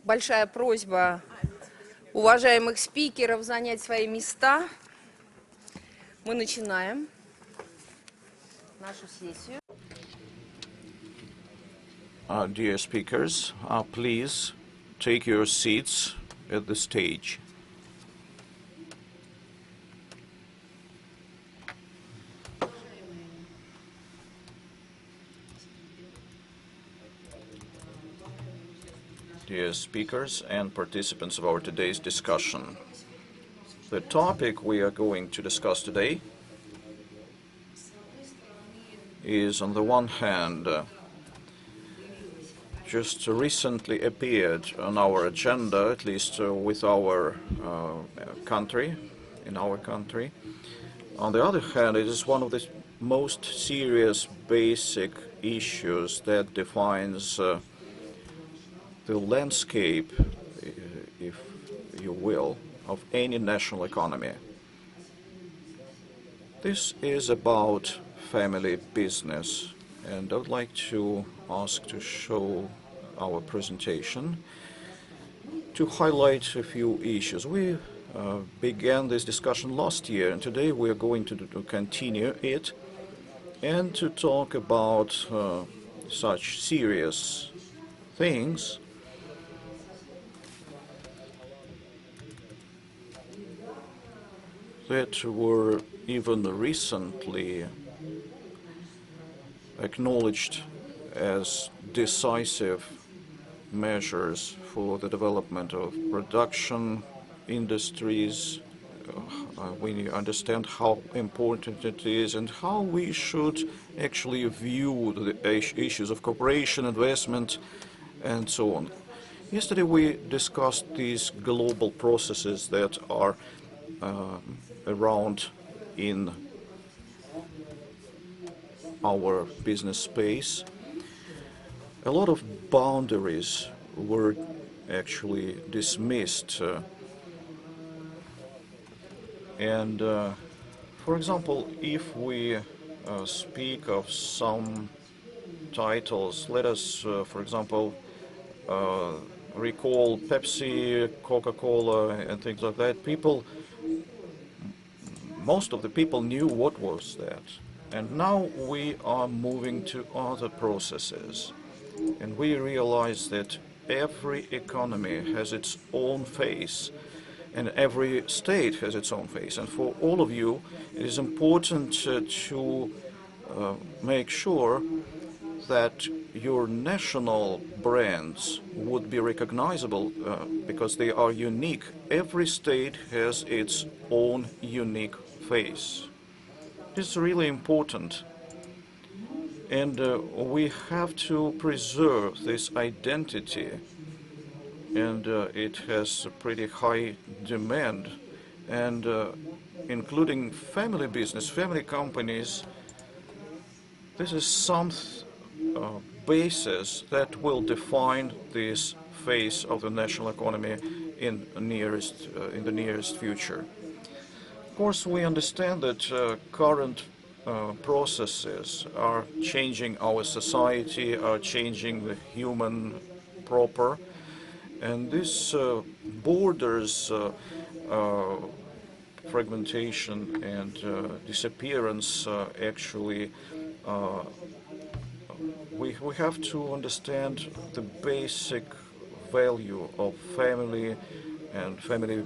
большая просьба уважаемых спикеров занять свои места. Мы начинаем нашу сессию. Dear speakers, please take your seats at the stage. Dear speakers and participants of our today's discussion, the topic we are going to discuss today is, on the one hand, just recently appeared on our agenda, at least with our country, in our country. On the other hand, it is one of the most serious basic issues that defines the landscape, if you will, of any national economy. This is about family business, and I would like to ask to show our presentation to highlight a few issues. We began this discussion last year, and today we are going to continue it and to talk about such serious things that were even recently acknowledged as decisive measures for the development of production industries. We understand how important it is and how we should actually view the issues of cooperation, investment, and so on. Yesterday we discussed these global processes that are around in our business space. A lot of boundaries were actually dismissed. For example, if we speak of some titles, let us, for example, recall Pepsi, Coca-Cola, and things like that. Most of the people knew what was that. And now we are moving to other processes. And we realize that every economy has its own face, and every state has its own face. And for all of you, it is important to make sure that your national brands would be recognizable because they are unique. Every state has its own unique face. This is really important. And we have to preserve this identity, and it has a pretty high demand, and including family business, family companies. This is some basis that will define this phase of the national economy in the nearest future. Of course, we understand that current processes are changing our society, are changing the human proper, and this borders fragmentation and disappearance actually we have to understand the basic value of family and family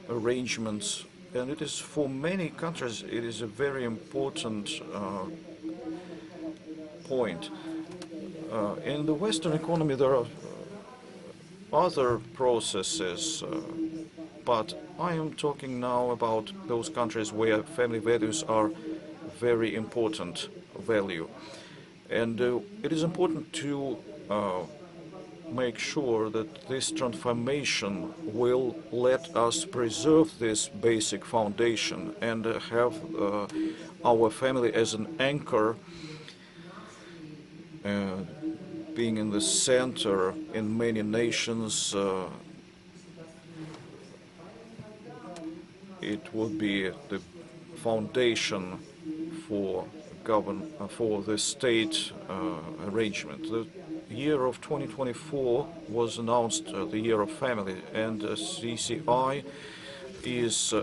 arrangements, and it is for many countries it is a very important point. In the Western economy there are other processes, but I am talking now about those countries where family values are very important value, and it is important to make sure that this transformation will let us preserve this basic foundation and have our family as an anchor, being in the center in many nations. It would be the foundation for the state arrangement. year of 2024 was announced the year of family, and CCI is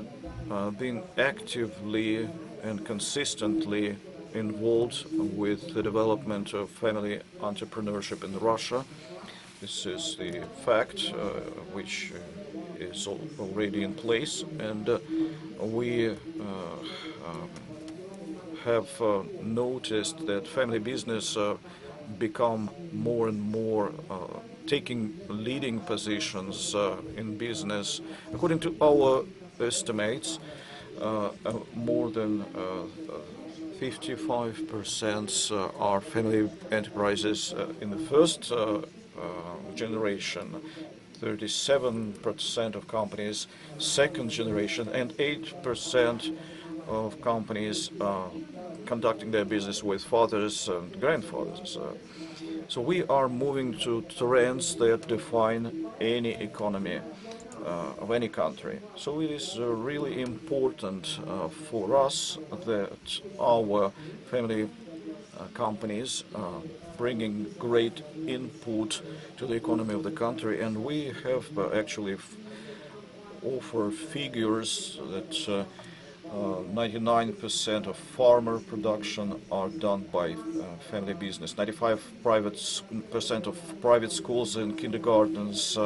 being actively and consistently involved with the development of family entrepreneurship in Russia. This is the fact which is already in place, and we have noticed that family business become more and more taking leading positions in business. According to our estimates, more than 55% are family enterprises in the first generation, 37% of companies second generation, and 8% of companies conducting their business with fathers and grandfathers. So we are moving to trends that define any economy of any country. So it is really important for us that our family companies bringing great input to the economy of the country, and we have actually offer figures that 99% of farmer production are done by family business. 95% of private schools and kindergartens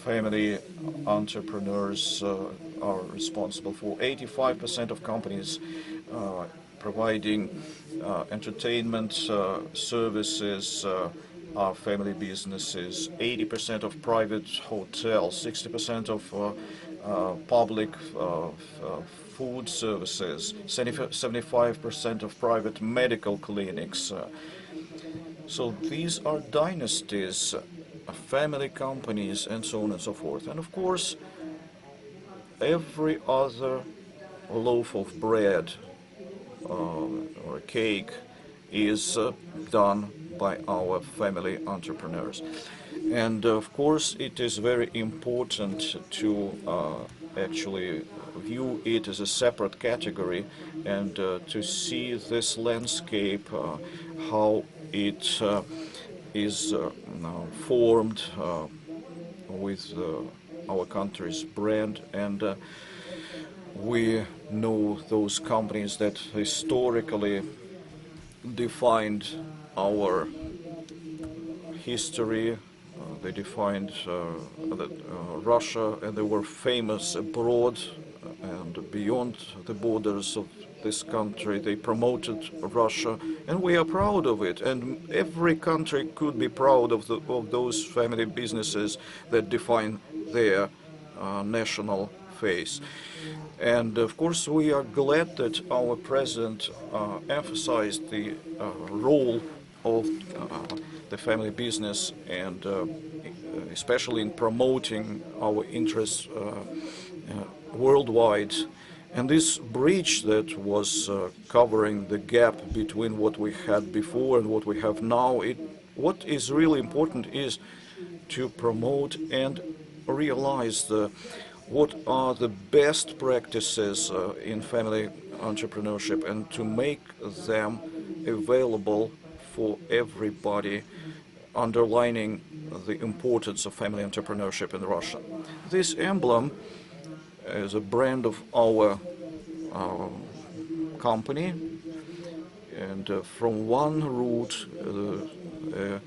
family entrepreneurs are responsible for. 85% of companies providing entertainment services are family businesses. 80% of private hotels, 60% of public food services, 75% of private medical clinics. So these are dynasties, family companies, and so on and so forth. And of course, every other loaf of bread or cake is done by our family entrepreneurs. And of course, it is very important to actually view it as a separate category and to see this landscape, how it is formed with our country's brand. And we know those companies that historically defined our history. They defined Russia, and they were famous abroad and beyond the borders of this country. They promoted Russia, and we are proud of it. And every country could be proud of those family businesses that define their national face. And of course, we are glad that our president emphasized the role of the family business, and especially in promoting our interests worldwide. And this bridge that was covering the gap between what we had before and what we have now, what is really important is to promote and realize what are the best practices in family entrepreneurship, and to make them available for everybody, underlining the importance of family entrepreneurship in Russia. This emblem is a brand of our company, and from one root, a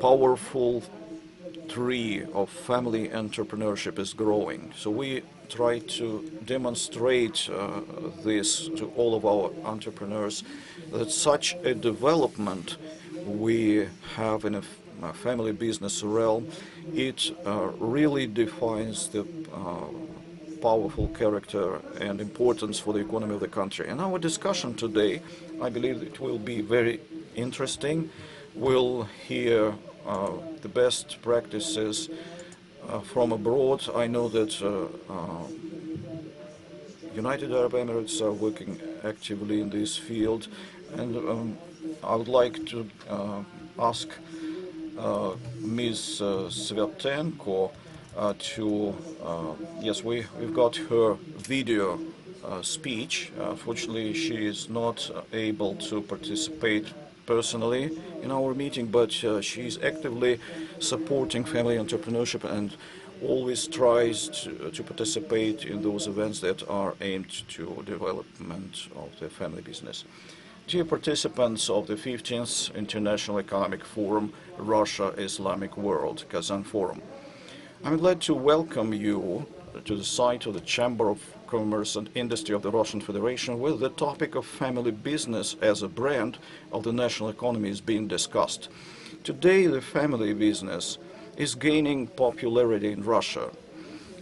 powerful tree of family entrepreneurship is growing. So we try to demonstrate this to all of our entrepreneurs, that such a development we have in a family business realm, it really defines the powerful character and importance for the economy of the country. And our discussion today, I believe it will be very interesting. We'll hear the best practices from abroad. I know that United Arab Emirates are working actively in this field, and I would like to ask Ms. Sviatenko yes, we've got her video speech. Fortunately, she is not able to participate personally in our meeting, but she's actively supporting family entrepreneurship and always tries to participate in those events that are aimed to development of the family business. Dear participants of the 15th International Economic Forum, Russia Islamic World, Kazan Forum, I'm glad to welcome you to the site of the Chamber of Commerce and Industry of the Russian Federation, where the topic of family business as a brand of the national economy is being discussed. Today, the family business is gaining popularity in Russia.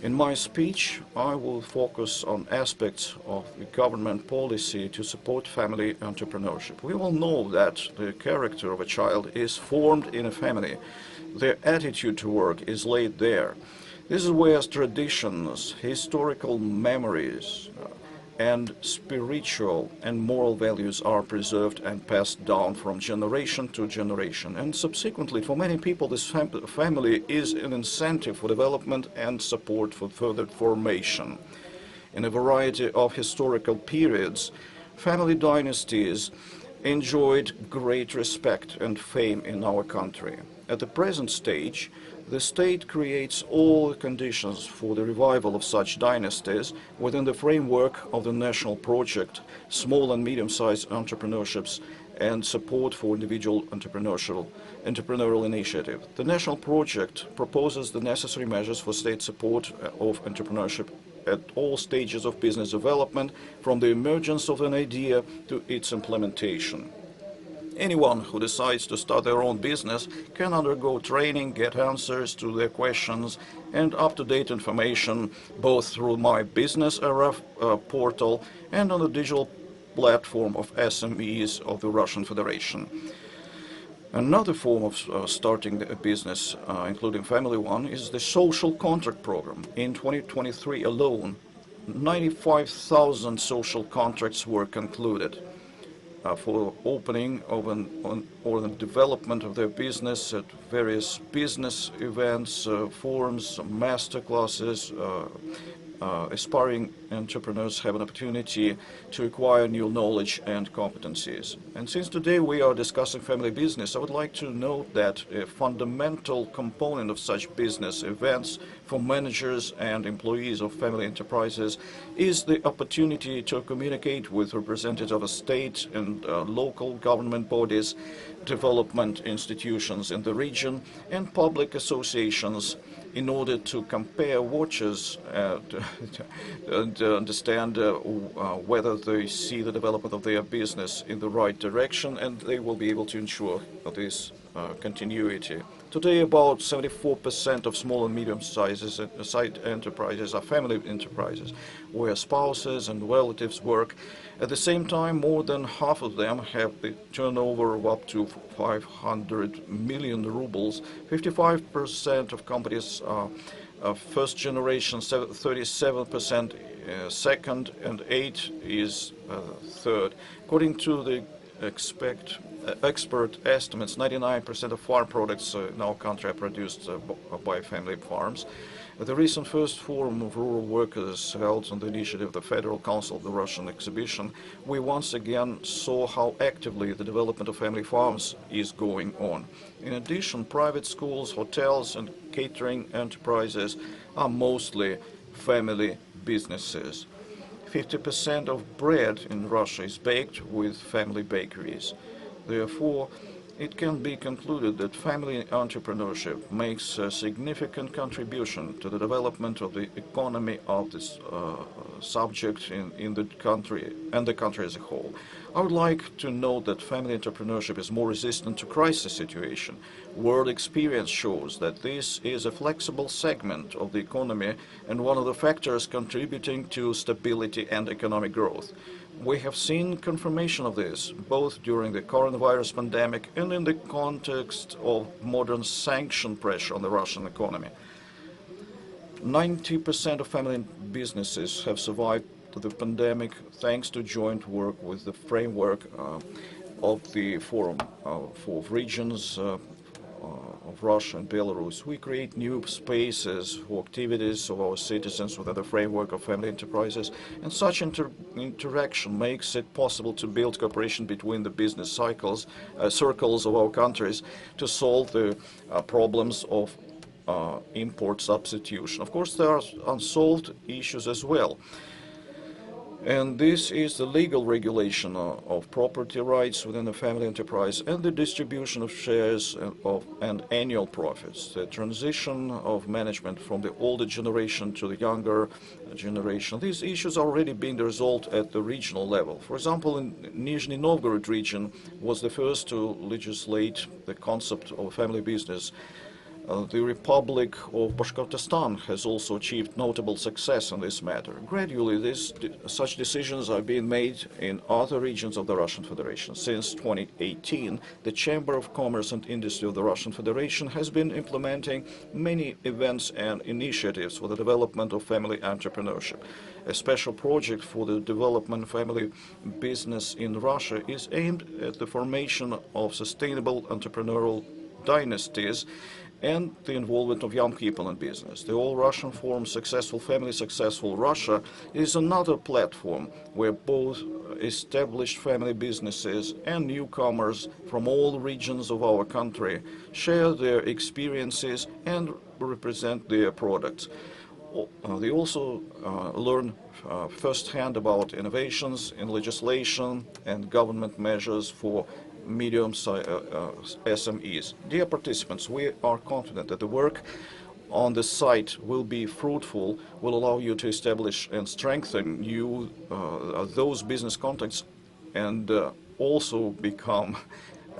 In my speech, I will focus on aspects of the government policy to support family entrepreneurship. We all know that the character of a child is formed in a family. Their attitude to work is laid there. This is where traditions, historical memories, and spiritual and moral values are preserved and passed down from generation to generation. And subsequently, for many people, this family is an incentive for development and support for further formation. In a variety of historical periods, family dynasties enjoyed great respect and fame in our country. At the present stage, the state creates all the conditions for the revival of such dynasties within the framework of the national project, small and medium-sized entrepreneurships, and support for individual entrepreneurial initiative. The national project proposes the necessary measures for state support of entrepreneurship at all stages of business development, from the emergence of an idea to its implementation. Anyone who decides to start their own business can undergo training, get answers to their questions, and up-to-date information both through My Business RF portal and on the digital platform of SMEs of the Russian Federation. Another form of starting a business, including family one, is the social contract program. In 2023 alone, 95,000 social contracts were concluded. For opening of or the development of their business at various business events, forums, master classes. Aspiring entrepreneurs have an opportunity to acquire new knowledge and competencies. And since today we are discussing family business, I would like to note that a fundamental component of such business events for managers and employees of family enterprises is the opportunity to communicate with representatives of state and local government bodies, development institutions in the region, and public associations in order to compare watches and understand whether they see the development of their business in the right direction, and they will be able to ensure this continuity. Today, about 74% of small and medium-sized enterprises are family enterprises, where spouses and relatives work. At the same time, more than half of them have the turnover of up to 500 million rubles. 55% of companies are first generation, 37% second, and 8% is third. According to the expert estimates, 99% of farm products in our country are produced by family farms. At the recent first forum of rural workers held on the initiative of the Federal Council of the Russian Exhibition, we once again saw how actively the development of family farms is going on. In addition, private schools, hotels, and catering enterprises are mostly family businesses. 50% of bread in Russia is baked with family bakeries. Therefore, it can be concluded that family entrepreneurship makes a significant contribution to the development of the economy of this subject in the country and the country as a whole. I would like to note that family entrepreneurship is more resistant to crisis situation. World experience shows that this is a flexible segment of the economy and one of the factors contributing to stability and economic growth. We have seen confirmation of this, both during the coronavirus pandemic and in the context of modern sanction pressure on the Russian economy. 90% of family businesses have survived the pandemic thanks to joint work with the framework of the Forum for Regions of Russia and Belarus. We create new spaces for activities of our citizens within the framework of family enterprises, and such interaction makes it possible to build cooperation between the business circles of our countries to solve the problems of import substitution. Of course, there are unsolved issues as well. And this is the legal regulation of property rights within the family enterprise and the distribution of shares and annual profits, the transition of management from the older generation to the younger generation. These issues are already being resolved at the regional level. For example, in Nizhny Novgorod region was the first to legislate the concept of family business. The Republic of Bashkortostan has also achieved notable success in this matter. Gradually, such decisions are being made in other regions of the Russian Federation. Since 2018, the Chamber of Commerce and Industry of the Russian Federation has been implementing many events and initiatives for the development of family entrepreneurship. A special project for the development of family business in Russia is aimed at the formation of sustainable entrepreneurial dynasties and the involvement of young people in business. The All-Russian Forum Successful Family, Successful Russia is another platform where both established family businesses and newcomers from all regions of our country share their experiences and represent their products. They also learn firsthand about innovations in legislation and government measures for medium SMEs. Dear participants, we are confident that the work on the site will be fruitful, will allow you to establish and strengthen those business contacts, and also become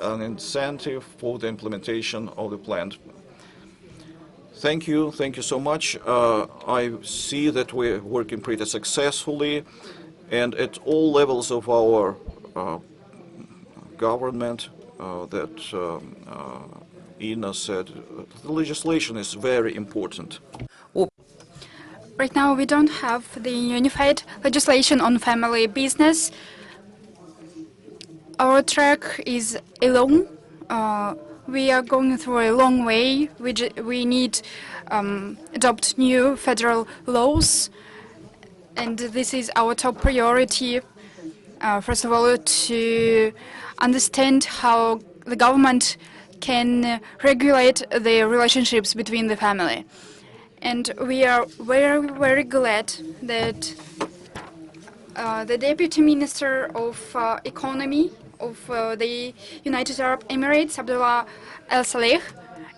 an incentive for the implementation of the plan. Thank you so much. I see that we're working pretty successfully, and at all levels of our government, that Ina said, the legislation is very important. Right now, we don't have the unified legislation on family business. Our track is long. We are going through a long way. We need adopt new federal laws, and this is our top priority. First of all, to understand how the government can regulate the relationships between the family. And we are very, very glad that the Deputy Minister of Economy of the United Arab Emirates, Abdullah Al Saleh,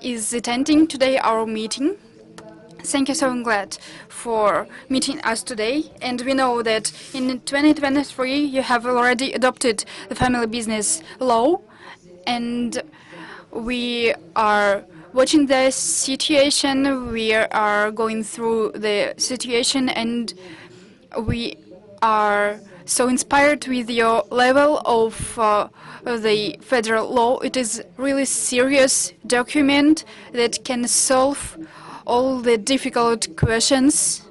is attending today our meeting. Thank you, so glad for meeting us today. And we know that in 2023 you have already adopted the family business law, and we are watching the situation. We are going through the situation, and we are so inspired with your level of the federal law. It is really serious document that can solve all the difficult questions,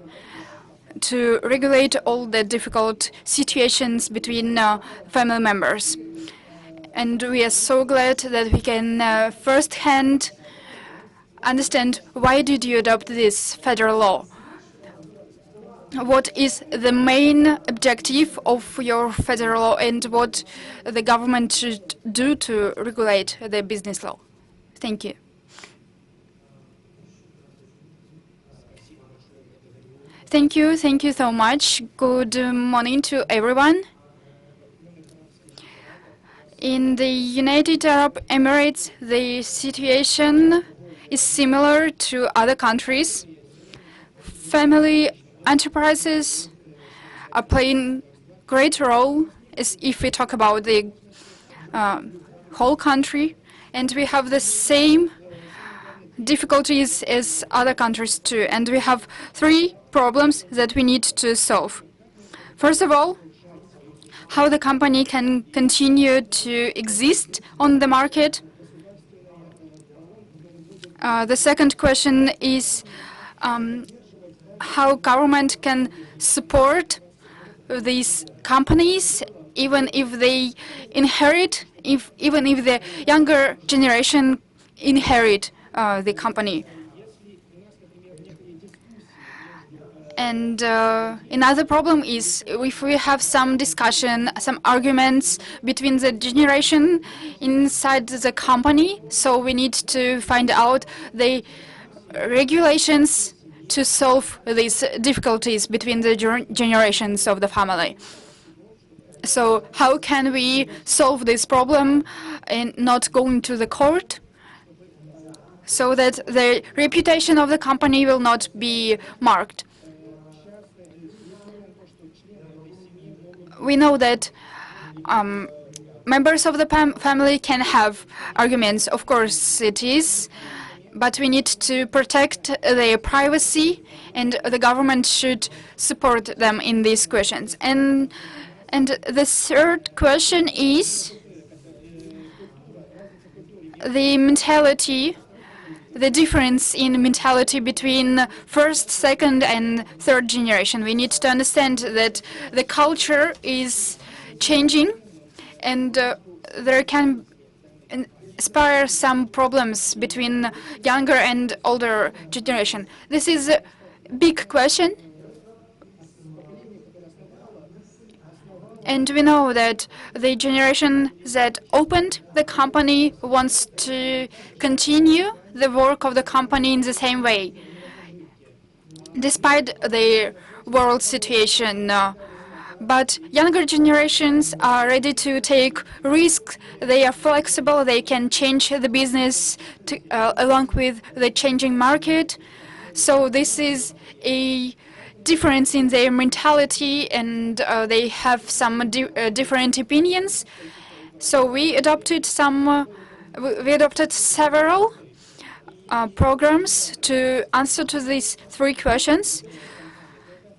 to regulate all the difficult situations between family members. And we are so glad that we can firsthand understand why did you adopt this federal law. What is the main objective of your federal law, and what the government should do to regulate the business law? Thank you. Thank you so much. Good morning to everyone. In the United Arab Emirates, the situation is similar to other countries. Family enterprises are playing great role, as if we talk about the whole country, and we have the same difficulties as other countries too, and we have three problems that we need to solve. First of all, how the company can continue to exist on the market. The second question is how government can support these companies, even if they inherit, even if the younger generation inherit the company. And another problem is if we have some discussion, some arguments between the generation inside the company, so we need to find out the regulations to solve these difficulties between the generations of the family. So how can we solve this problem and not going to the court, so that the reputation of the company will not be marked? We know that members of the family can have arguments. Of course it is, but we need to protect their privacy, and the government should support them in these questions. And the third question is the mentality, the difference in mentality between first, second, and third generation. We need to understand that the culture is changing, and there can inspire some problems between younger and older generation. This is a big question, and we know that the generation that opened the company wants to continue the work of the company in the same way, despite the world situation. But younger generations are ready to take risks. They are flexible. They can change the business along with the changing market. So this is a difference in their mentality, and they have some different opinions. So we adopted several programs to answer to these three questions,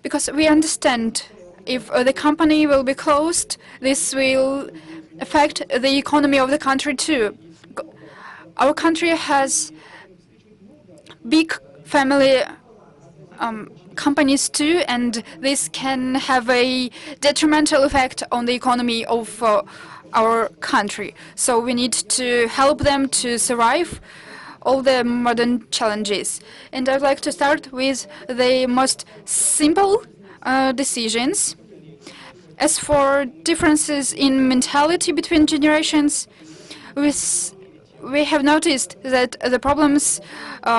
because we understand if the company will be closed, this will affect the economy of the country too. Our country has big family companies too, and this can have a detrimental effect on the economy of our country. So we need to help them to survive all the modern challenges. And I'd like to start with the most simple decisions. As for differences in mentality between generations, we have noticed that the problems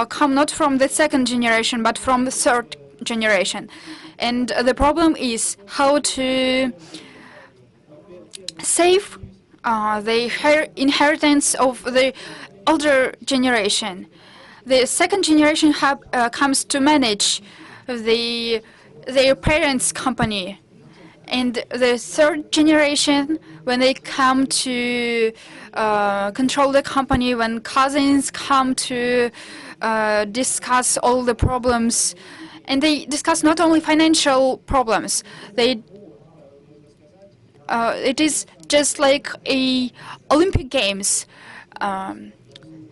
come not from the second generation, but from the third generation. And the problem is how to save the inheritance of the older generation. The second generation comes to manage their parents' company. And the third generation, when they come to control the company, when cousins come to discuss all the problems, and they discuss not only financial problems, it is just like Olympic Games.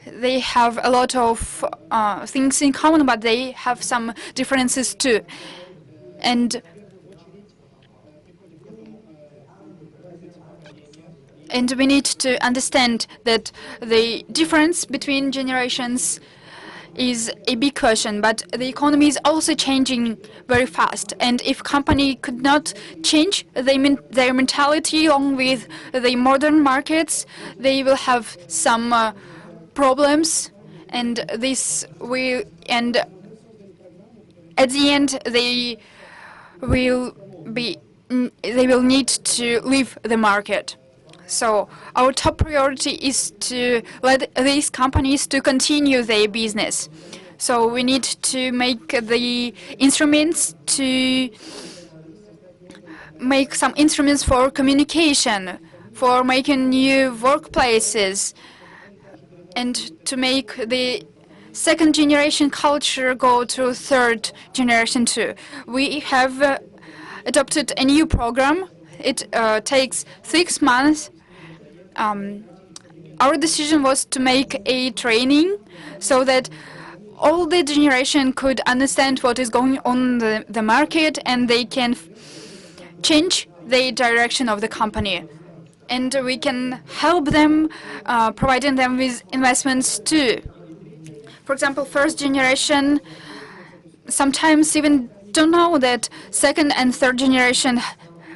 They have a lot of things in common, but they have some differences too. And we need to understand that the difference between generations is a big question, but the economy is also changing very fast. And if company could not change their mentality along with the modern markets, they will have some problems, and this will, and at the end they will need to leave the market. So our top priority is to let these companies to continue their business. So we need to make the instruments, to make some instruments for communication, for making new workplaces, and to make the second generation culture go to third generation too. We have adopted a new program. It takes 6 months. Our decision was to make a training so that all the generation could understand what is going on in the market, and they can change the direction of the company. and we can help them, providing them with investments too. For example, first generation sometimes even don't know that second and third generation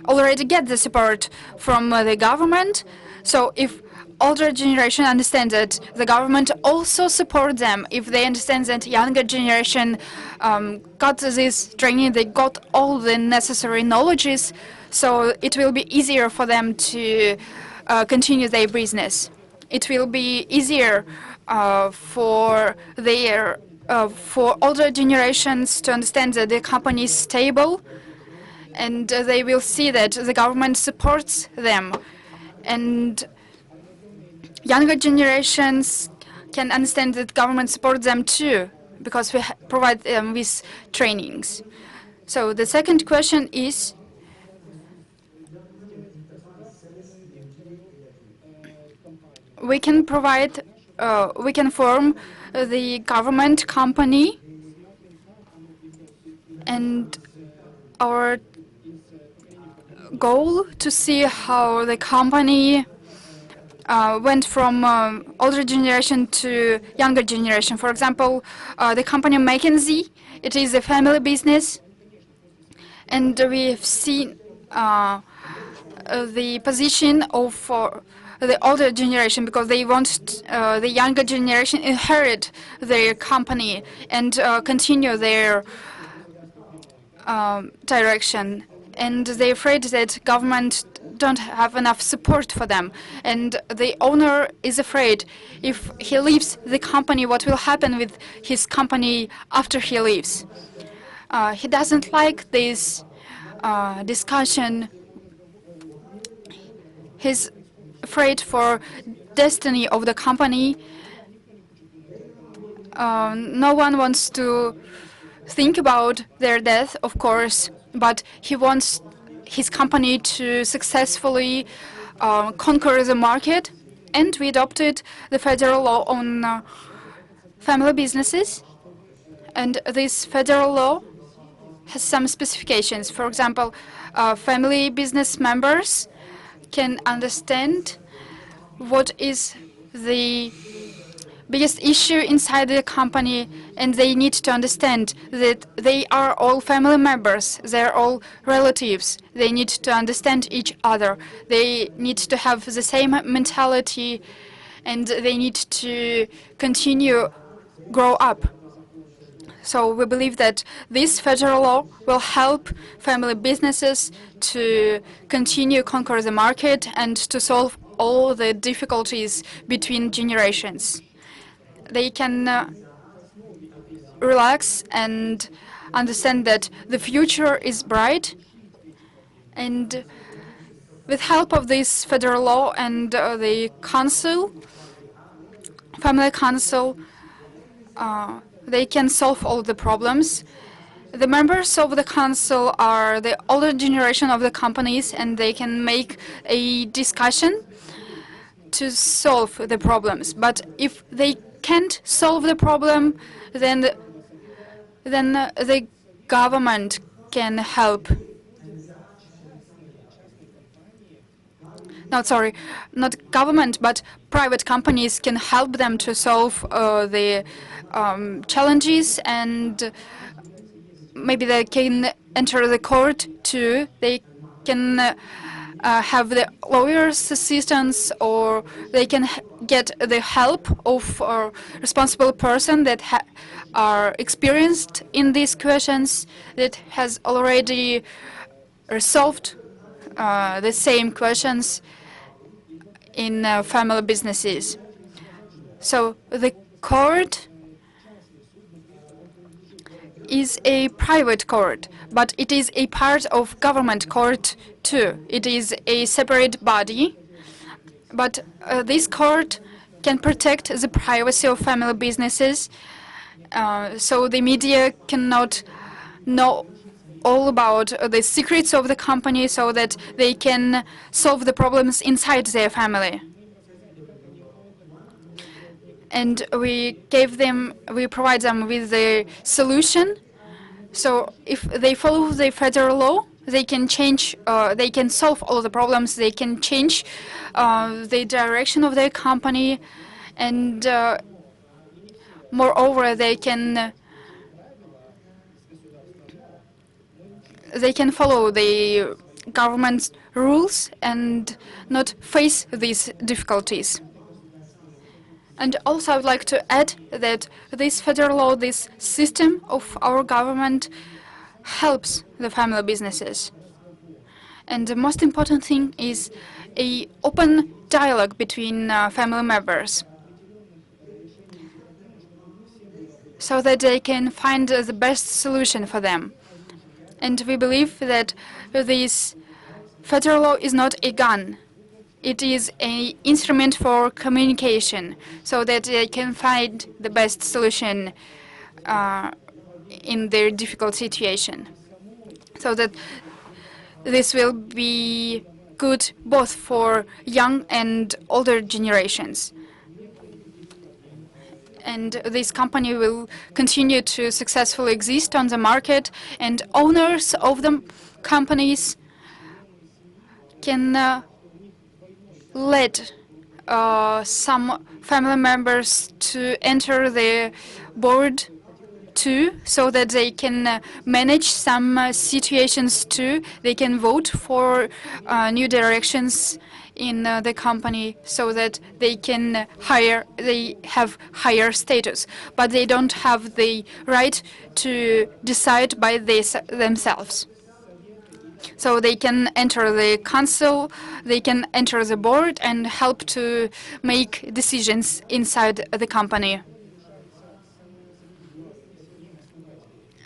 already get the support from the government. So if older generation understands that the government also support them, if they understand that younger generation got this training, they got all the necessary knowledges, so it will be easier for them to continue their business. It will be easier for older generations to understand that the company is stable, and they will see that the government supports them. And younger generations can understand that government supports them too, because we provide them with trainings. So the second question is, we can form the government company, and our goal to see how the company went from older generation to younger generation. For example, the company McKinsey, it is a family business, and we have seen the position of the older generation, because they want the younger generation inherit their company and continue their direction. And they're afraid that government don't have enough support for them. And the owner is afraid if he leaves the company, what will happen with his company after he leaves. He doesn't like this discussion. He's afraid for destiny of the company. No one wants to think about their death, of course, but he wants his company to successfully conquer the market. And we adopted the federal law on family businesses. And this federal law has some specifications. For example, family business members can understand what is the biggest issue inside the company, and they need to understand that they are all family members, they're all relatives. They need to understand each other. They need to have the same mentality, and they need to continue grow up. So we believe that this federal law will help family businesses to continue conquer the market and to solve all the difficulties between generations. They can relax and understand that the future is bright. And with help of this federal law and the council, family council, they can solve all the problems. The members of the council are the older generation of the companies, and they can make a discussion to solve the problems. But if they can't solve the problem, then the government can help. No, sorry, not government, but private companies can help them to solve the challenges, and maybe they can enter the court too. They can have the lawyer's assistance, or they can get the help of a responsible person that are experienced in these questions, that has already solved the same questions in family businesses. So the court is a private court, but it is a part of government court too. It is a separate body, but this court can protect the privacy of family businesses, so the media cannot know all about the secrets of the company, so that they can solve the problems inside their family. And we provide them with the solution. So if they follow the federal law, they can change, they can solve all the problems, they can change the direction of their company, and moreover, they can follow the government's rules and not face these difficulties. And also I would like to add that this federal law, this system of our government helps the family businesses. And the most important thing is a open dialogue between family members, so that they can find the best solution for them. And we believe that this federal law is not a gun. It is an instrument for communication, so that they can find the best solution in their difficult situation. So that this will be good both for young and older generations. And this company will continue to successfully exist on the market, and owners of the companies can let some family members to enter the board too, so that they can manage some situations too. They can vote for new directions in the company, so that they can they have higher status, but they don't have the right to decide by themselves. So they can enter the council, they can enter the board and help to make decisions inside the company.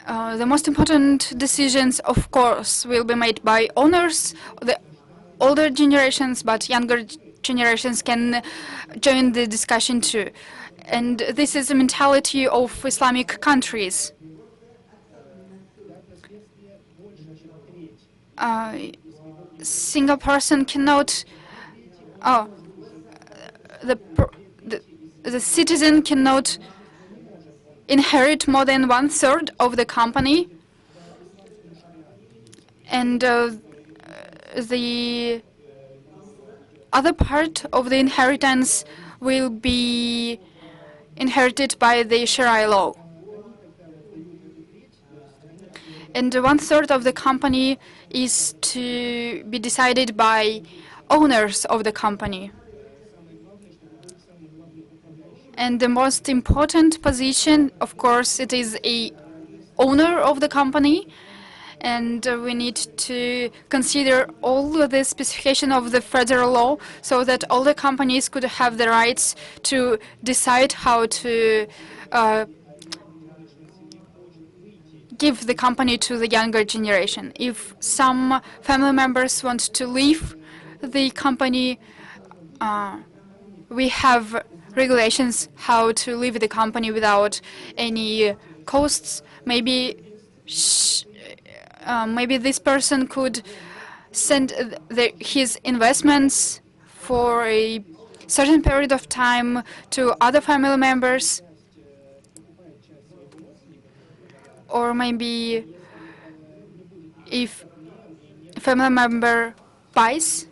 The most important decisions, of course, will be made by owners, the older generations, but younger generations can join the discussion too. And this is the mentality of Islamic countries. Single person cannot, the citizen cannot inherit more than 1/3 of the company, and the other part of the inheritance will be inherited by the Sharia law. And 1/3 of the company is to be decided by owners of the company. And the most important position, of course, it is a owner of the company, and we need to consider all the specification of the federal law, so that all the companies could have the rights to decide how to give the company to the younger generation. If some family members want to leave the company, we have regulations how to leave the company without any costs. Maybe this person could send his investments for a certain period of time to other family members, or maybe if a family member buys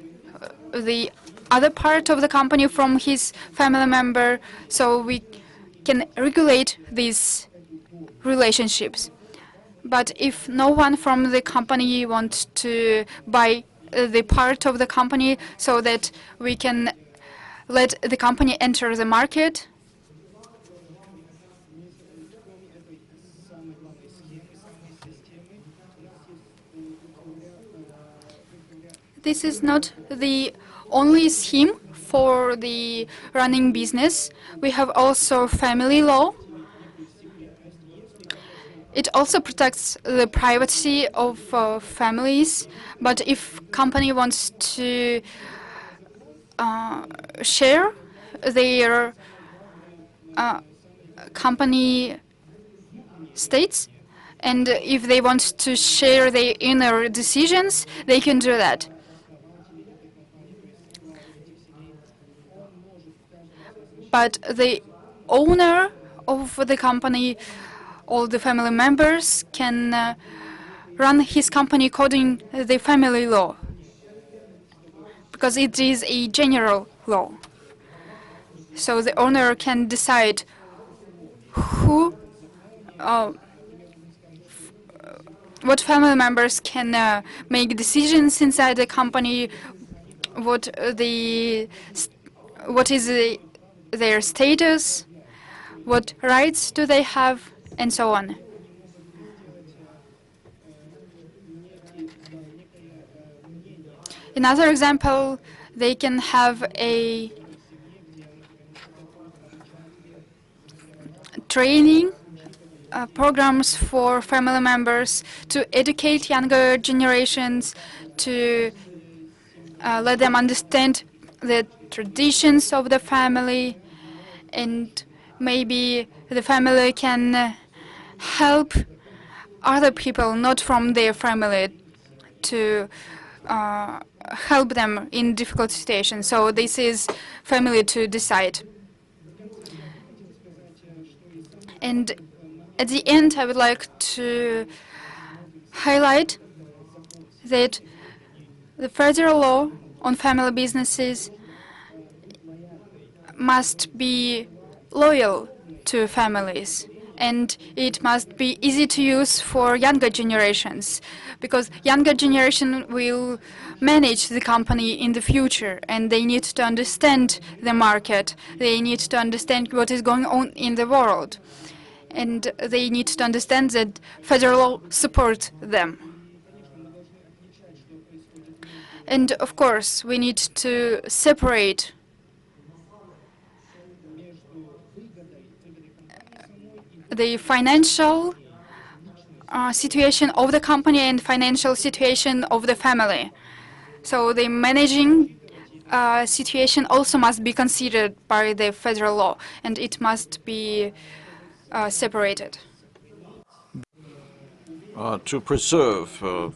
the other part of the company from his family member, so we can regulate these relationships. But if no one from the company wants to buy the part of the company, so that we can let the company enter the market, this is not the only scheme for the running business. We have also family law. It also protects the privacy of families, but if company wants to share their company states, and if they want to share their inner decisions, they can do that. But the owner of the company, all the family members can run his company according to the family law, because it is a general law. So the owner can decide who, what family members can make decisions inside the company, what is their status, what rights do they have, and so on. Another example, they can have a training programs for family members to educate younger generations, to let them understand the traditions of the family, and maybe the family can help other people not from their family to help them in difficult situations. So this is family to decide. And at the end, I would like to highlight that the federal law on family businesses must be loyal to families, and it must be easy to use for younger generations, because younger generation will manage the company in the future, and they need to understand the market, they need to understand what is going on in the world, and they need to understand that federal law supports them. And of course, we need to separate the financial situation of the company and financial situation of the family. So the managing situation also must be considered by the federal law, and it must be separated. To preserve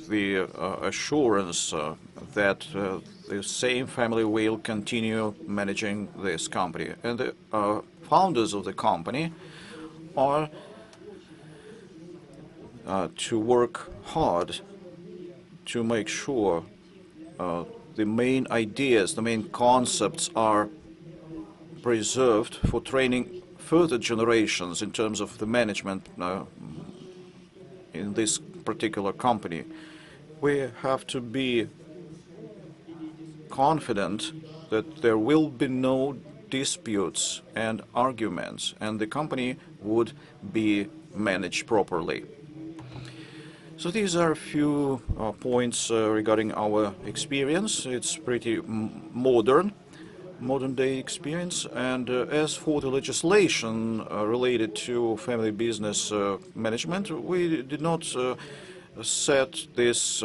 the assurance that the same family will continue managing this company. And the founders of the company are to work hard to make sure the main ideas, the main concepts are preserved for training further generations in terms of the management in this particular company. We have to be confident that there will be no disputes and arguments, and the company would be managed properly. So these are a few points regarding our experience. It's pretty modern day experience. And as for the legislation related to family business management, we did not set this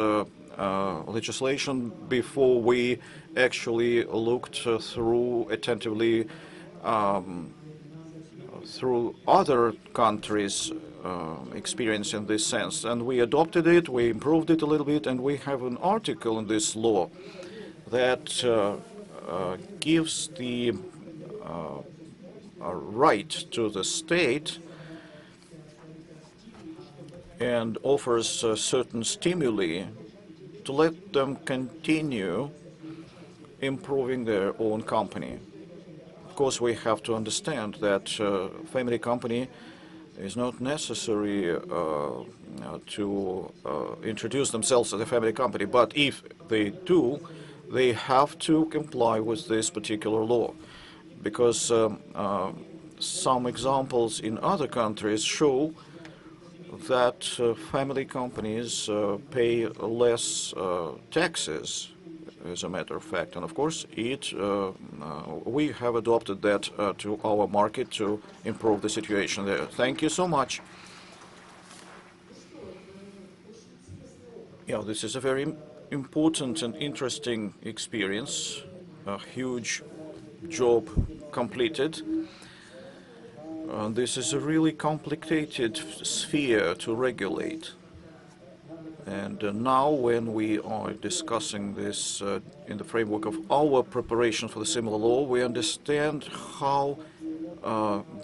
legislation before we actually looked through attentively through other countries' experience in this sense. And we adopted it, we improved it a little bit, and we have an article in this law that gives the right to the state and offers certain stimuli to let them continue improving their own company. Of course, we have to understand that family company is not necessary to introduce themselves as a family company, but if they do, they have to comply with this particular law, because some examples in other countries show that family companies pay less taxes, as a matter of fact. And of course, we have adopted that to our market to improve the situation there. Thank you so much. Yeah, this is a very important and interesting experience, a huge job completed. This is a really complicated sphere to regulate. And now when we are discussing this in the framework of our preparation for the similar law, we understand how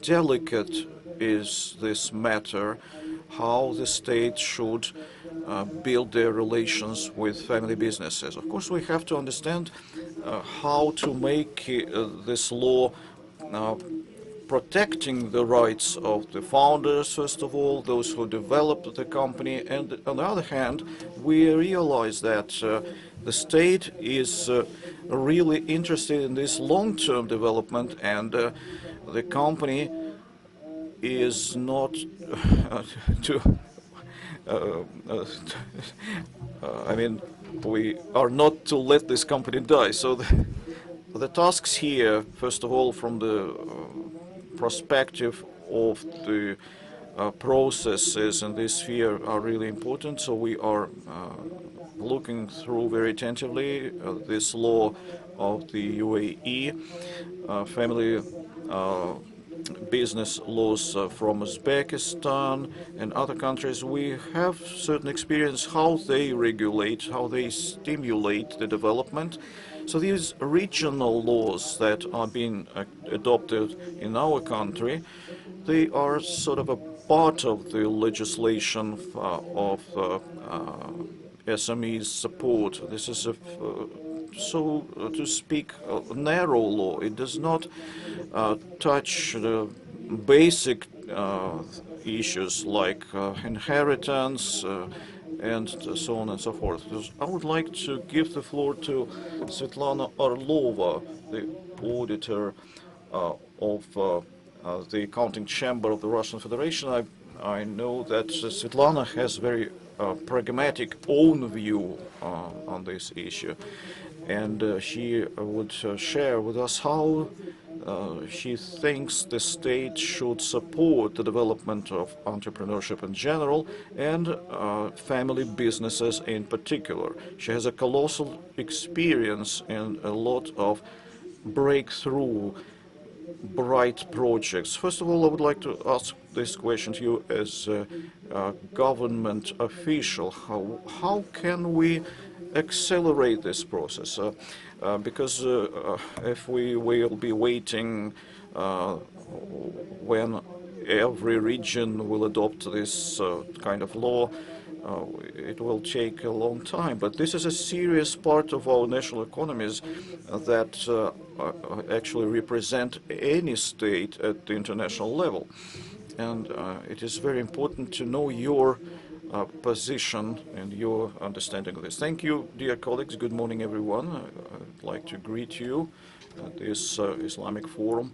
delicate is this matter how the state should build their relations with family businesses. Of course, we have to understand how to make this law protecting the rights of the founders, first of all, those who developed the company, and on the other hand, we realize that the state is really interested in this long-term development, and the company is not to I mean, we are not to let this company die. So the tasks here, first of all, from the perspective of the processes in this sphere are really important. So we are looking through very attentively this law of the UAE, family business laws from Uzbekistan and other countries. We have certain experience how they regulate, how they stimulate the development. So these regional laws that are being adopted in our country, they are sort of a part of the legislation of SMEs support. This is a so to speak, narrow law. It does not touch the basic issues like inheritance and so on and so forth. I would like to give the floor to Svetlana Orlova, the auditor of the accounting chamber of the Russian Federation. I know that Svetlana has very pragmatic own view on this issue, and she would share with us how she thinks the state should support the development of entrepreneurship in general and family businesses in particular. She has a colossal experience in a lot of breakthrough bright projects. First of all, I would like to ask this question to you as a government official. How can we accelerate this process? Because if we will be waiting when every region will adopt this kind of law, it will take a long time. But this is a serious part of our national economies that actually represent any state at the international level. And it is very important to know your position and your understanding of this. Thank you, dear colleagues. Good morning, everyone. I'd like to greet you at this Islamic Forum.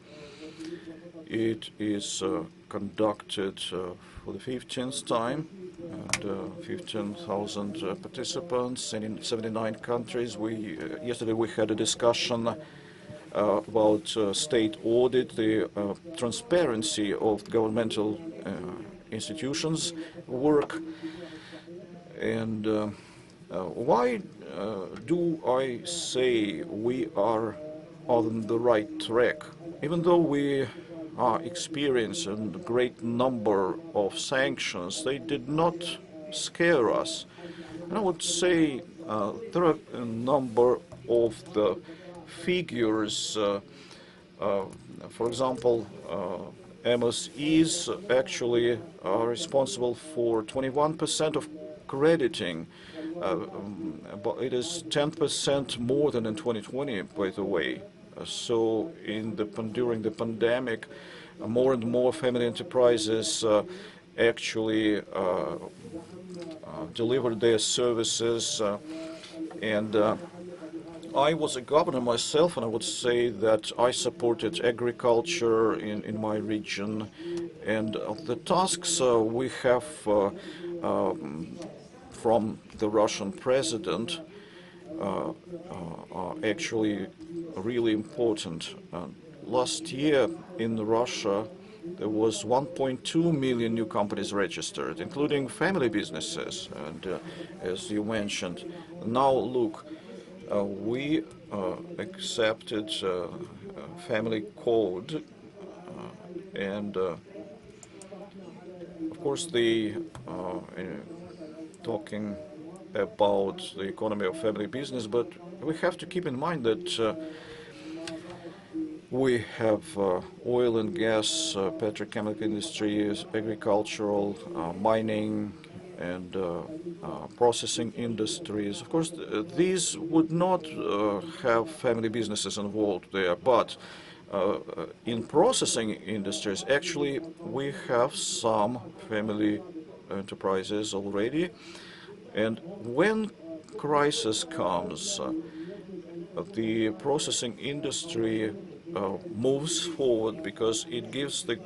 It is conducted for the 15th time, and 15,000 participants in 79 countries. Yesterday we had a discussion about state audit, the transparency of governmental institutions' work, and why do I say we are on the right track? Even though we are experiencing a great number of sanctions, they did not scare us. And I would say there are a number of the figures. For example, MSEs actually are responsible for 21% of crediting, but it is 10% more than in 2020, by the way. So during the pandemic, more and more family enterprises actually delivered their services, and I was a governor myself, and I would say that I supported agriculture in my region, and the tasks we have from the Russian president are actually really important. Last year in Russia, there was 1.2 million new companies registered, including family businesses, and as you mentioned. Now look, we accepted family code, and of course talking about the economy of family business, but we have to keep in mind that We have oil and gas, petrochemical industries, agricultural, mining, and processing industries. Of course, these would not have family businesses involved there, but in processing industries, actually, we have some family enterprises already. And when crisis comes, the processing industry moves forward because it gives the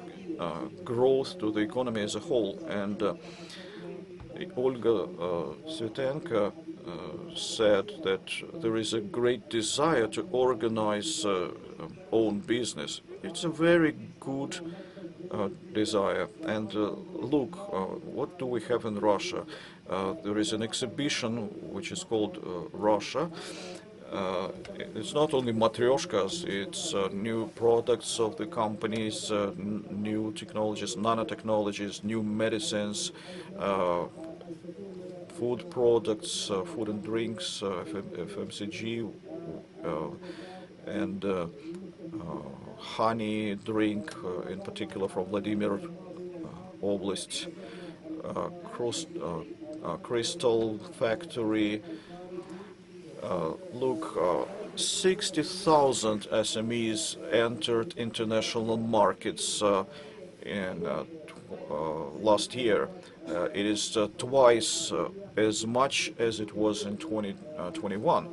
growth to the economy as a whole. And Olga Svetenka said that there is a great desire to organize own business. It's a very good desire. And look, what do we have in Russia? There is an exhibition which is called Russia. It's not only matryoshkas, it's new products of the companies, new technologies, nanotechnologies, new medicines, food products, food and drinks, FMCG, and honey drink, in particular from Vladimir Oblast, crystal factory. Look, 60,000 SMEs entered international markets in last year. It is twice as much as it was in 2021.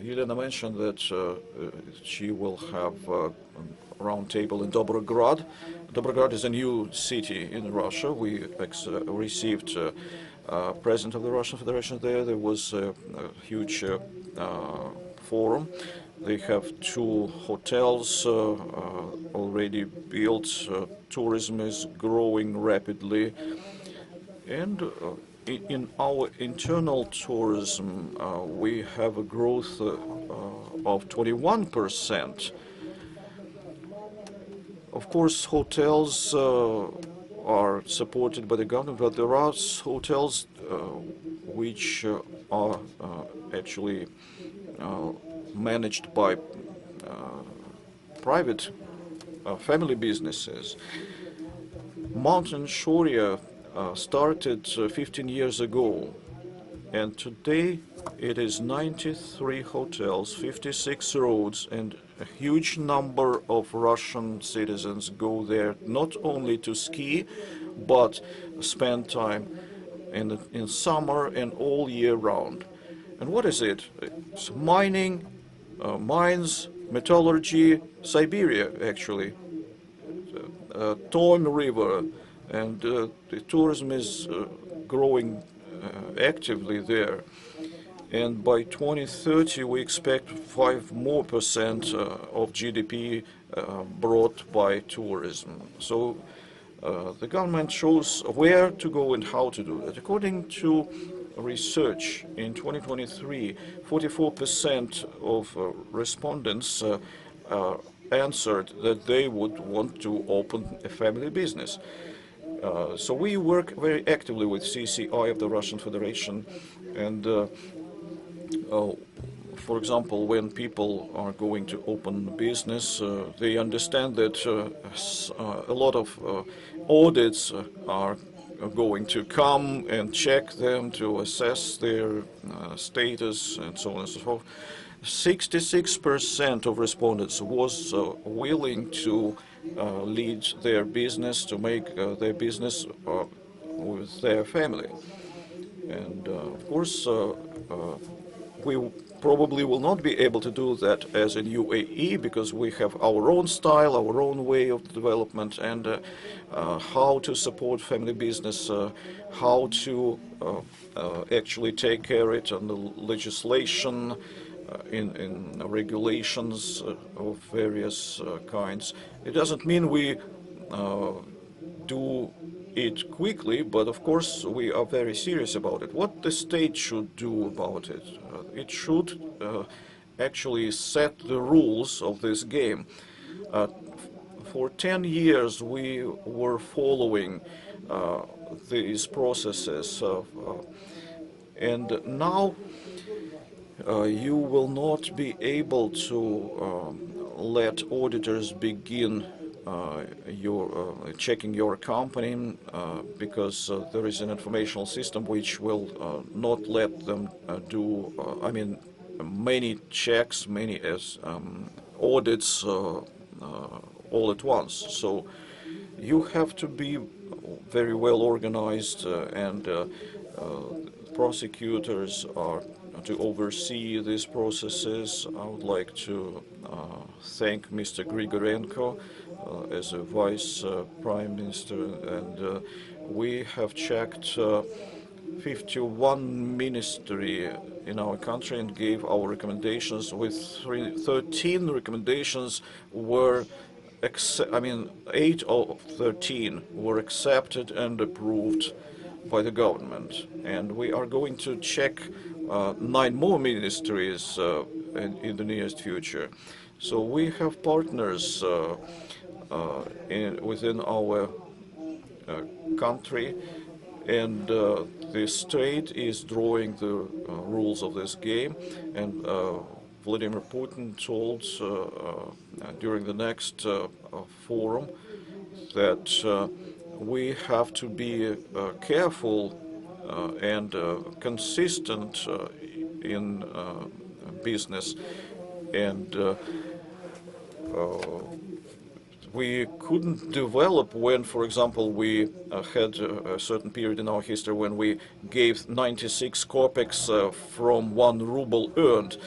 Yelena mentioned that she will have a round table in Dobrograd. Dobrograd is a new city in Russia. We received President of the Russian Federation there. There was a huge forum. They have 2 hotels already built. Tourism is growing rapidly. And in our internal tourism, we have a growth of 21%. Of course, hotels are supported by the government, but there are hotels which are actually managed by private family businesses. Mountain Shoria started 15 years ago, and today it is 93 hotels, 56 roads, and a huge number of Russian citizens go there not only to ski, but spend time in summer and all year round. And what is it? It's mining, mines, metallurgy, Siberia, actually, Tom River, and the tourism is growing actively there. And by 2030, we expect 5% more of GDP brought by tourism. So the government shows where to go and how to do it. According to research in 2023, 44% of respondents answered that they would want to open a family business. So we work very actively with CCI of the Russian Federation, and for example, when people are going to open a business, they understand that a lot of audits are going to come and check them to assess their status and so on and so forth. 66% of respondents was willing to lead their business, to make their business with their family. And of course, we probably will not be able to do that as in UAE because we have our own style, our own way of development, and how to support family business, how to actually take care of it on the legislation, in regulations of various kinds. It doesn't mean we do it quickly, but of course we are very serious about it. What the state should do about it? It should actually set the rules of this game. For 10 years we were following these processes, and now you will not be able to let auditors begin checking your company because there is an informational system which will not let them do, many checks, many audits all at once. So you have to be very well organized and prosecutors are to oversee these processes. I would like to thank Mr. Grigorenko as a Vice Prime Minister, and we have checked 51 ministry in our country and gave our recommendations. With 13 recommendations were 8 of 13 were accepted and approved by the government, and we are going to check 9 more ministries in the nearest future. So we have partners within our country, and the state is drawing the rules of this game, and Vladimir Putin told during the next forum that we have to be careful and consistent in business, and we couldn't develop when, for example, we had a certain period in our history when we gave 96 kopecks from 1 ruble earned.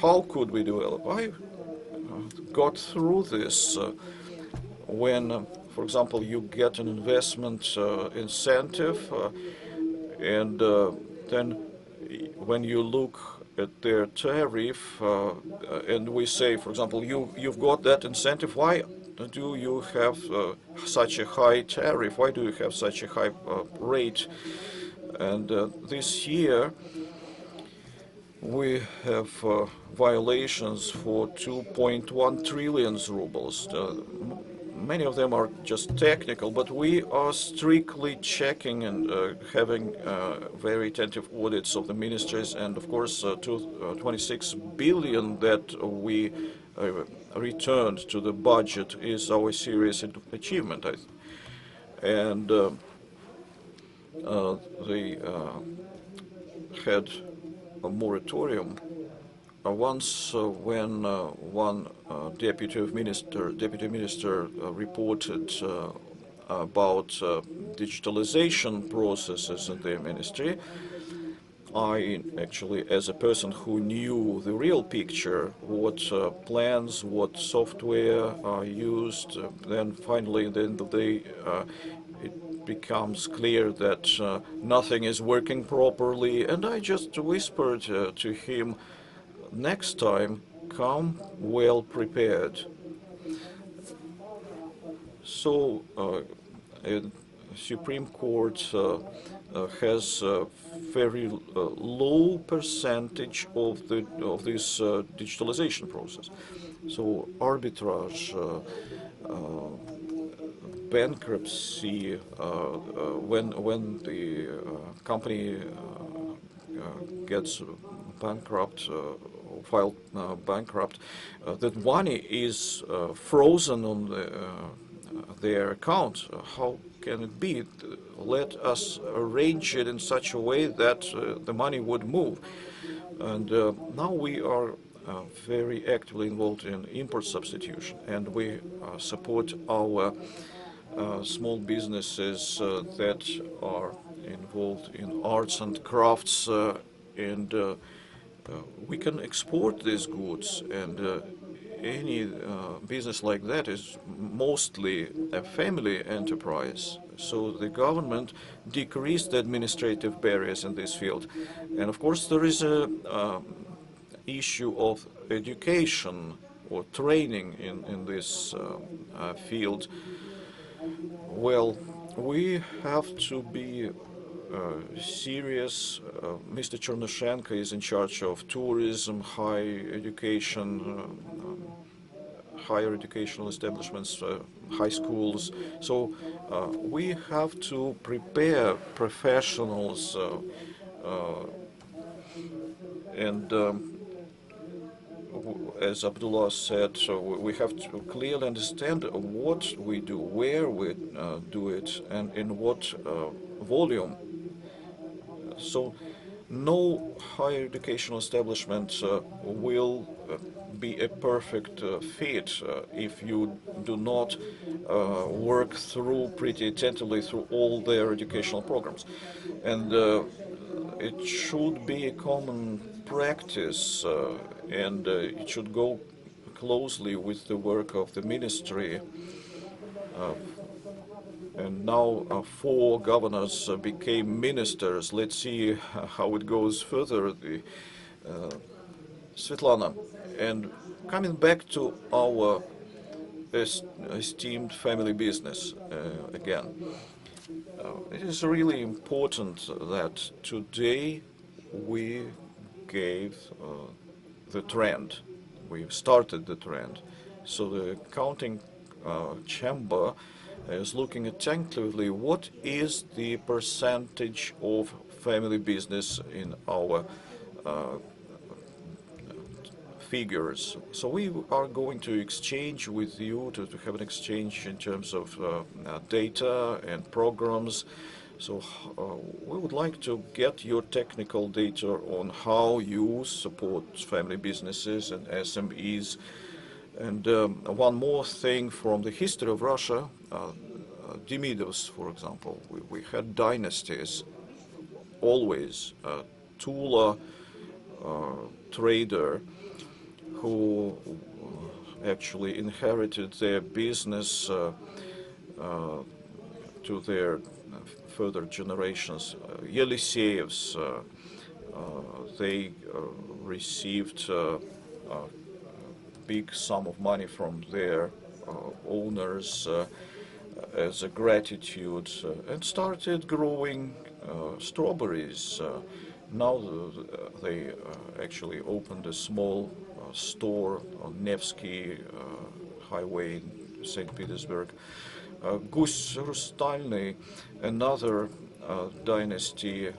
How could we develop? I got through this when, for example, you get an investment incentive, and then when you look at their tariff and we say, for example, you've got that incentive, why do you have such a high tariff? Why do you have such a high rate? And this year we have violations for 2.1 trillion rubles. Many of them are just technical, but we are strictly checking and having very attentive audits of the ministries, and of course 26 billion that we returned to the budget is our serious achievement. And they had a moratorium once when one deputy minister reported about digitalization processes in their ministry. I actually, as a person who knew the real picture, what plans, what software are used, then finally at the end of the day it becomes clear that nothing is working properly, and I just whispered to him, next time come well prepared. So Supreme Court has a very low percentage of this digitalization process. So arbitrage, bankruptcy, when the company gets bankrupt, filed bankrupt, that money is frozen on their account. How can it be? Let us arrange it in such a way that the money would move. And now we are very actively involved in import substitution, and we support our small businesses that are involved in arts and crafts, and we can export these goods, and any business like that is mostly a family enterprise. So the government decreased the administrative barriers in this field. And of course there is a issue of education or training in this field. Well, we have to be serious. Mr. Chernyshenko is in charge of tourism, higher educational establishments, high schools. So we have to prepare professionals and as Abdullah said, so we have to clearly understand what we do, where we do it, and in what volume. So no higher educational establishment will be a perfect fit if you do not work through pretty attentively through all their educational programs. And it should be a common practice, and it should go closely with the work of the ministry. And now 4 governors became ministers. Let's see how it goes further. Svetlana, and coming back to our esteemed family business again, it is really important that today we gave the trend. We've started the trend. So the accounting chamber is looking attentively what is the percentage of family business in our figures. So we are going to exchange with you to have an exchange in terms of data and programs. So we would like to get your technical data on how you support family businesses and SMEs. And one more thing from the history of Russia, Demidovs, for example, we had dynasties always. Tula trader who actually inherited their business to their further generations. Yeliseyevs, they received a big sum of money from their owners as a gratitude and started growing strawberries. Now they actually opened a small store on Nevsky highway in St. Petersburg. Gus Rustalny, another dynasty,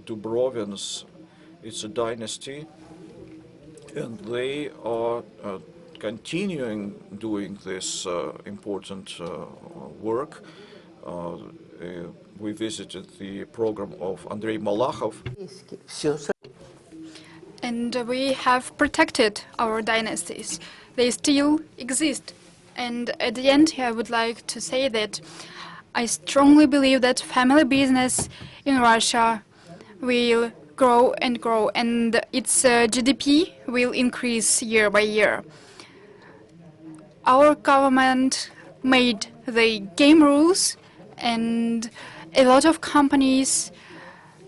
Dubrovins, it's a dynasty, and they are continuing doing this important work. We visited the program of Andrei Malakhov. And we have protected our dynasties. They still exist. And at the end, I would like to say that I strongly believe that family business in Russia will grow and grow, and its GDP will increase year by year. Our government made the game rules, and a lot of companies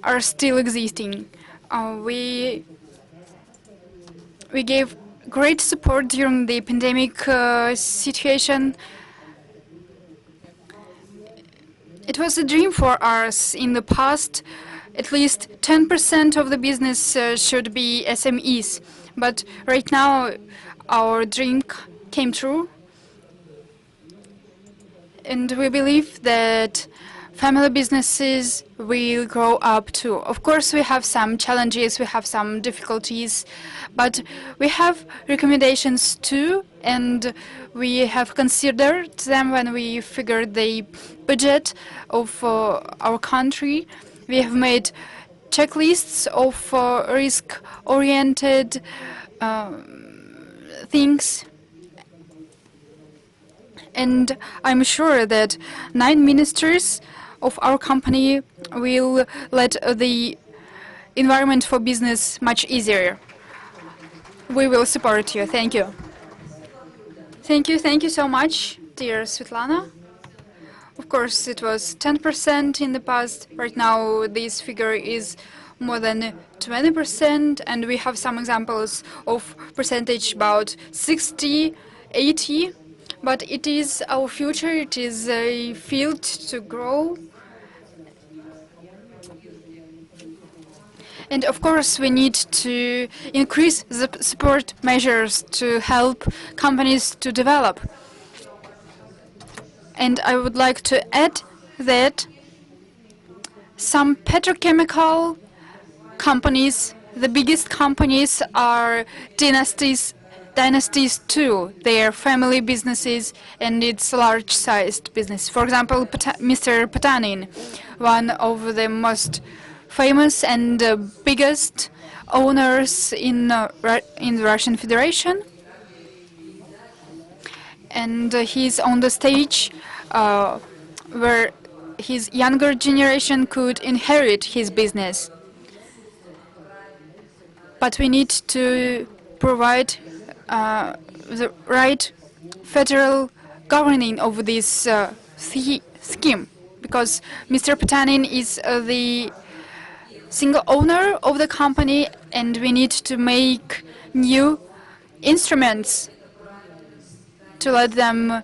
are still existing. We gave great support during the pandemic situation. It was a dream for us in the past. At least 10% of the business should be SMEs. But right now, our dream came true. And we believe that family businesses will grow up too. Of course, we have some challenges, we have some difficulties, but we have recommendations too, and we have considered them when we figured the budget of our country. We have made checklists of risk-oriented things. And I'm sure that 9 ministers of our company will let the environment for business much easier. We will support you. Thank you. Thank you so much, dear Svetlana. Of course, it was 10% in the past. Right now, this figure is more than 20%, and we have some examples of percentage about 60, 80. But it is our future, it is a field to grow. And of course, we need to increase the support measures to help companies to develop. And I would like to add that some petrochemical companies The biggest companies are dynasties too. They are family businesses and it's large-sized business. For example, Mr. Patanin, one of the most famous and biggest owners in the Russian Federation, and he's on the stage where his younger generation could inherit his business. But we need to provide the right federal governing of this scheme, because Mr. Patanin is the single owner of the company, and we need to make new instruments to let them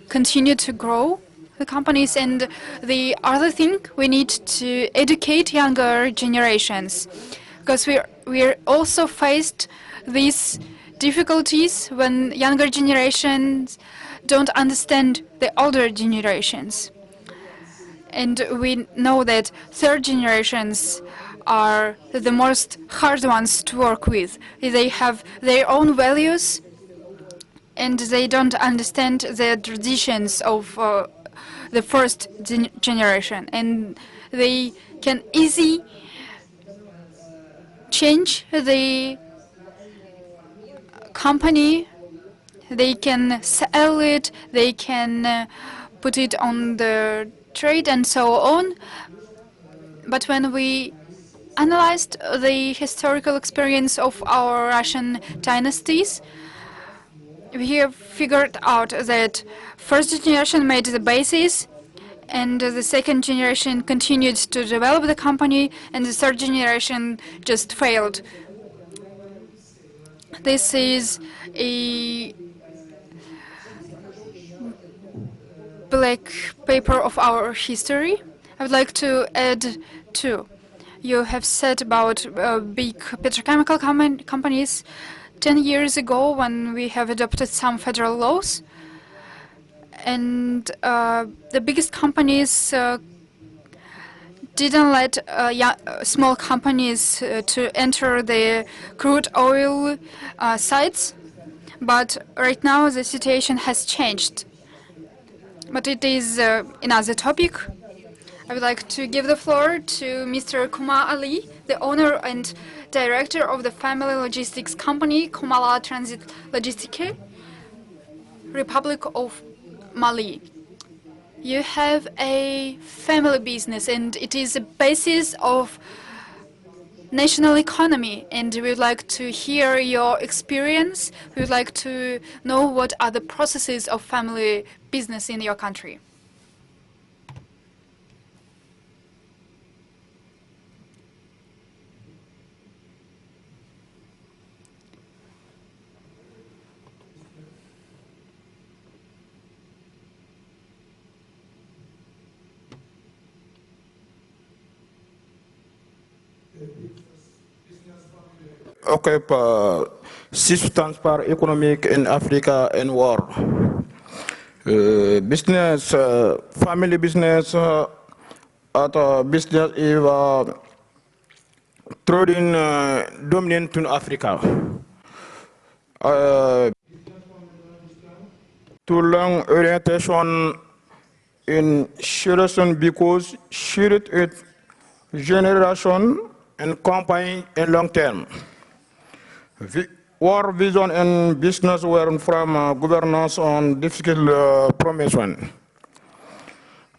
continue to grow the companies. And the other thing, we need to educate younger generations, because we're also faced these difficulties when younger generations don't understand the older generations. And we know that third generations are the most hard ones to work with. They have their own values and they don't understand the traditions of the first generation. And they can easily change the company, they can sell it, they can put it on the trade and so on. But when we analyzed the historical experience of our Russian dynasties, we have figured out that first generation made the basis, and the second generation continued to develop the company, and the third generation just failed. This is a black paper of our history. I would like to add two. You have said about big petrochemical companies. 10 years ago, when we have adopted some federal laws, and the biggest companies didn't let small companies to enter the crude oil sites, but right now the situation has changed. But it is another topic. I would like to give the floor to Mr. Kumar Ali, the owner and director of the family logistics company Kumala Transit Logistique, Republic of Mali. You have a family business and it is a basis of national economy, and we would like to hear your experience. We would like to know what are the processes of family business in your country. Occupe substance par économique in Africa and world. Business, family business, business is trading dominant in Africa. Too long orientation in solution because shared generation and company in long term. Our vision and business were from governance on difficult promotion.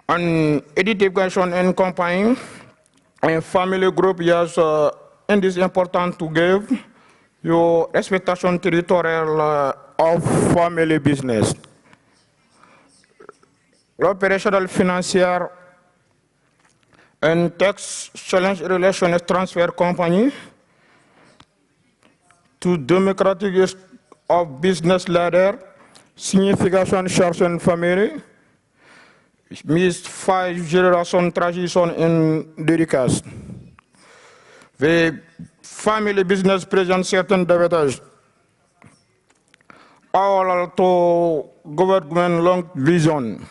And education and company and family group, yes, and it's important to give your expectation territorial of family business. Operational financier and tax challenge relation transfer company to democratic of business ladder, signification cherchen family, means 5 generation transition in dédicace. The family business presents certain advantages. Our to government long vision.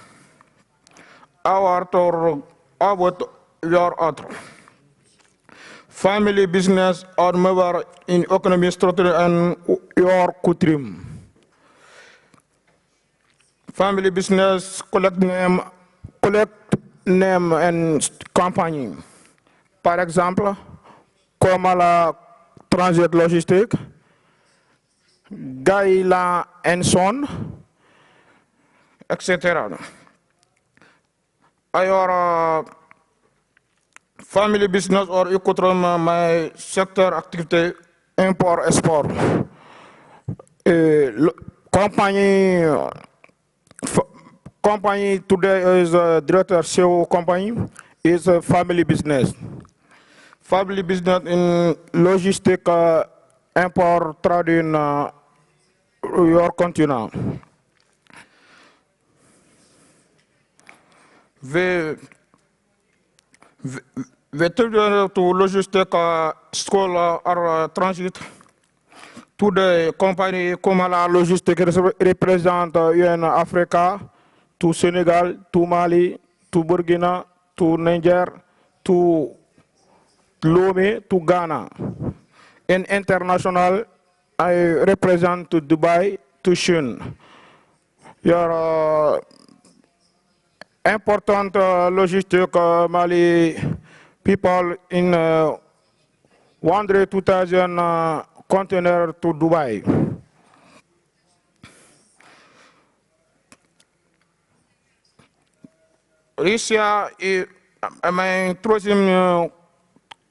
Our to about your other. family business or member in economic structure and your country. Family business collect name and company. Par exemple, comme la Transit Logistique, Gaila and Son, etc. Alors, family business or economy, my sector activité import-export. Company, company today is director CEO company is a family business. Family business in logistic, import, trading, your continent. We turn to logistic, school or transit. Today, company comme la logistique représente UN Africa, to Senegal, to Mali, to Burkina, to Niger, to Lomé, to Ghana. In international, I represent to Dubai, to Shun. Your important logistic Mali people in 100,000 container to Dubai. Russia is my troisième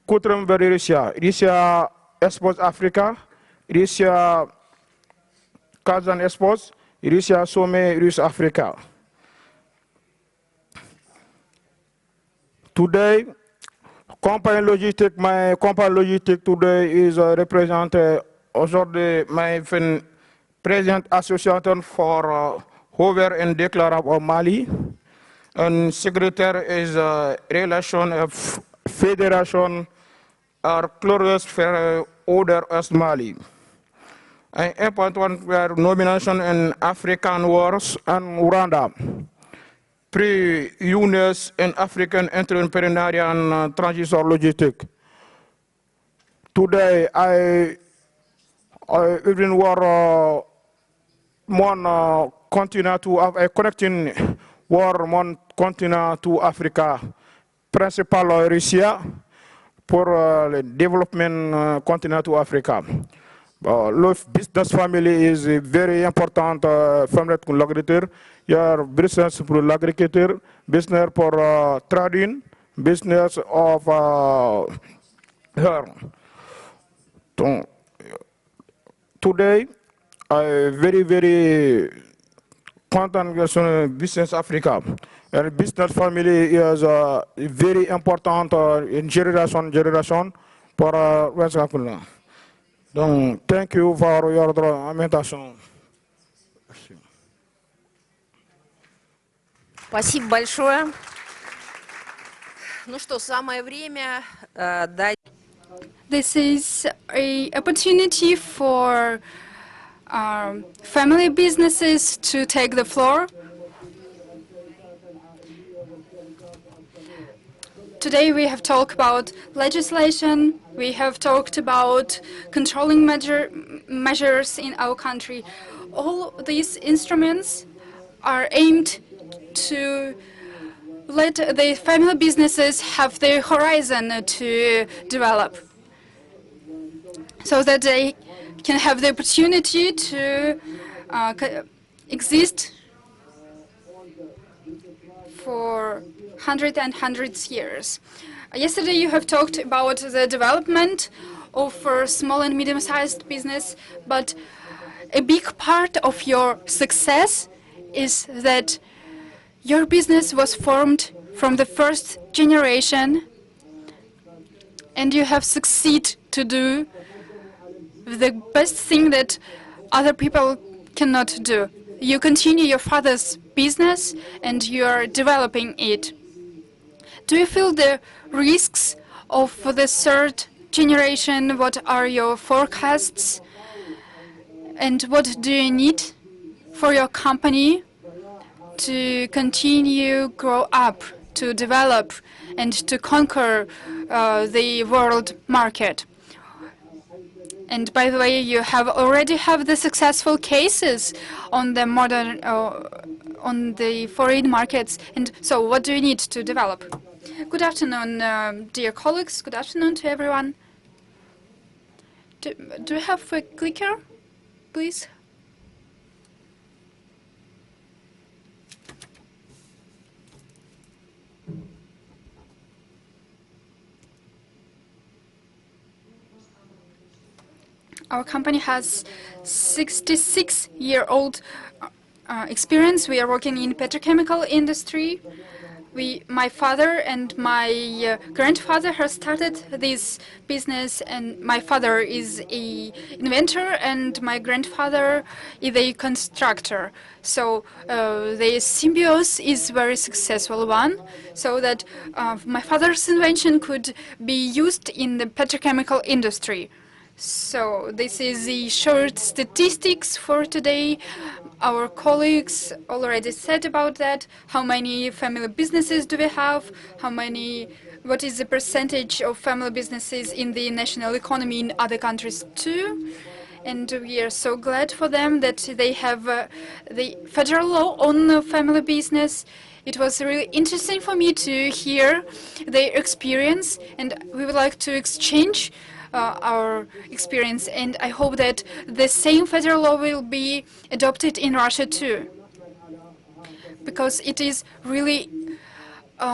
country vers Russia. Russia expose Africa, Russia Kazan expose, Russia sommet Russe Africa. Today, company logistic, my company logistic today is represented aujourd'hui my president association for Hover and Declarab of Mali, and secretary is relation of federation or closest for order as Mali. An important nomination in African Wars and Rwanda. Pre-UNES and African Entrepreneurial and Transition Logistic. Today, I even war one continent to a connecting war one continent to Africa, principal Russia for the development continent to Africa. Business family is very important family to l'agriculture. Your business for l'agriculture, business for trading, business of her. Today, I very content with business Africa. And business family is very important in generation for West Africa. Donc, thank you for your invitation. Спасибо большое. Ну что, самое время дать... This is an opportunity for family businesses to take the floor. Today we have talked about legislation, we have talked about controlling measures in our country. All these instruments are aimed to let the family businesses have their horizon to develop, so that they can have the opportunity to exist for hundreds years. Yesterday you have talked about the development of small and medium-sized business, but a big part of your success is that your business was formed from the first generation, and you have succeeded to do the best thing that other people cannot do. You continue your father's business and you are developing it. Do you feel the risks of the third generation? What are your forecasts? And what do you need for your company to continue grow up to develop and to conquer the world market. And by the way, you already have the successful cases on the modern, on the foreign markets. And so, what do you need to develop? Good afternoon, dear colleagues. Good afternoon to everyone. Do you have a clicker, please? Our company has 66-year-old experience. We are working in petrochemical industry. My father and my grandfather have started this business, and my father is an inventor and my grandfather is a constructor. So the symbiosis is very successful one, so that my father's invention could be used in the petrochemical industry. So this is the short statistics for today. Our colleagues already said about that. How many family businesses do we have? What is the percentage of family businesses in the national economy in other countries too? And we are so glad for them that they have the federal law on family business. It was really interesting for me to hear their experience, and we would like to exchange our experience, and I hope that the same federal law will be adopted in Russia too, because it is really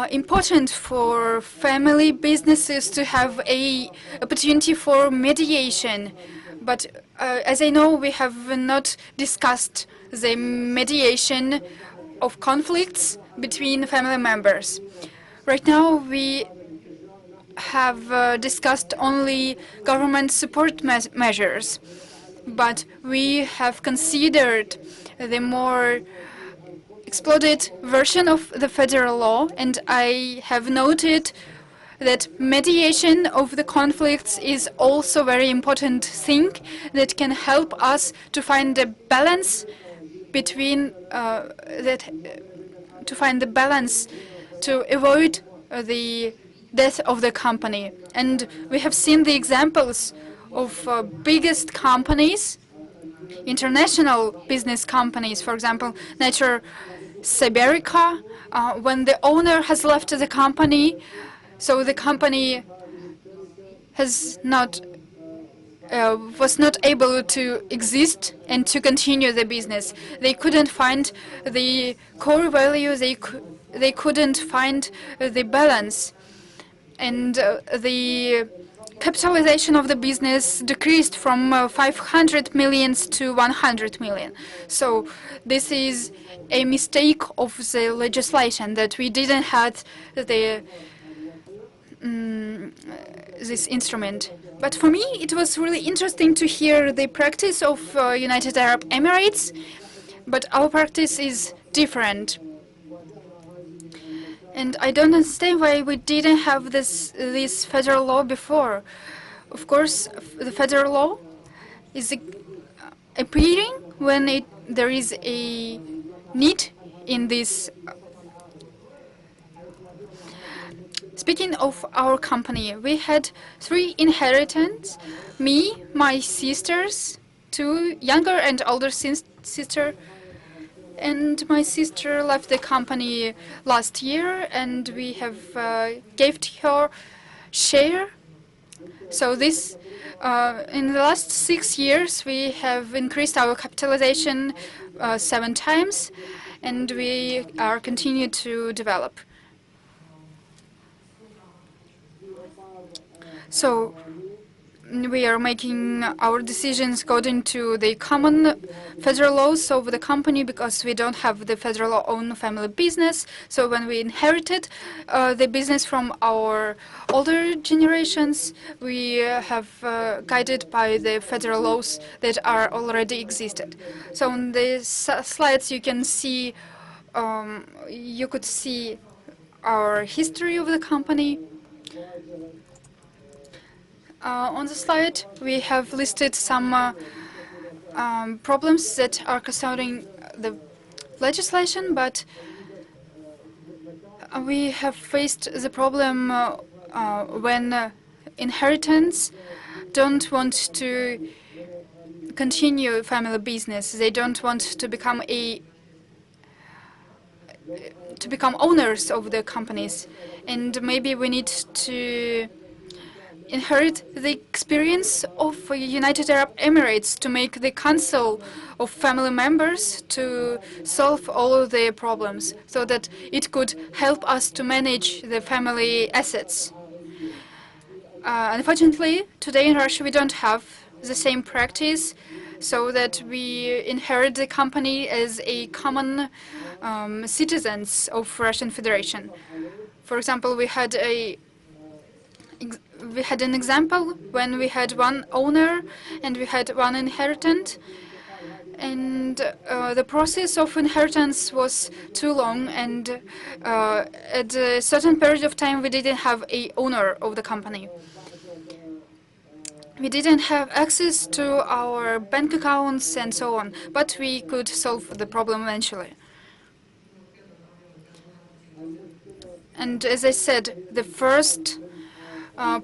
important for family businesses to have a opportunity for mediation. But as I know, we have not discussed the mediation of conflicts between family members. Right now, we have discussed only government support measures, but we have considered the more exploded version of the federal law, and I have noted that mediation of the conflicts is also a very important thing that can help us to find a balance between to avoid the death of the company. And we have seen the examples of biggest companies, international business companies, for example, Nature Siberica, when the owner has left the company, so the company has was not able to exist and to continue the business. They couldn't find the core value, they couldn't find the balance. And the capitalization of the business decreased from 500 million to 100 million. So this is a mistake of the legislation, that we didn't have this instrument. But for me, it was really interesting to hear the practice of United Arab Emirates, but our practice is different. And I don't understand why we didn't have this federal law before. Of course, the federal law is appearing when there is a need in this. Speaking of our company, we had 3 inheritants: me, my sisters, 2 younger and older sister. And my sister left the company last year, and we have gave her share. So this, in the last 6 years, we have increased our capitalization 7 times, and we are continue to develop. So we are making our decisions according to the common federal laws of the company, because we don't have the federal law on family business. So when we inherited the business from our older generations, we have guided by the federal laws that are already existed. So on the slides you can see, you could see our history of the company. On the slide, we have listed some problems that are concerning the legislation, but We have faced the problem when inheritance don't want to continue family business. They don't want to become owners of the companies, and maybe we need to inherit the experience of United Arab Emirates to make the council of family members to solve all of their problems so that it could help us to manage the family assets. Unfortunately, today in Russia we don't have the same practice, so that we inherit the company as a common citizens of Russian Federation. For example, we had an example when we had one owner and we had one inheritant, and the process of inheritance was too long, and at a certain period of time we didn't have a owner of the company. We didn't have access to our bank accounts and so on, but we could solve the problem eventually. And as I said, the first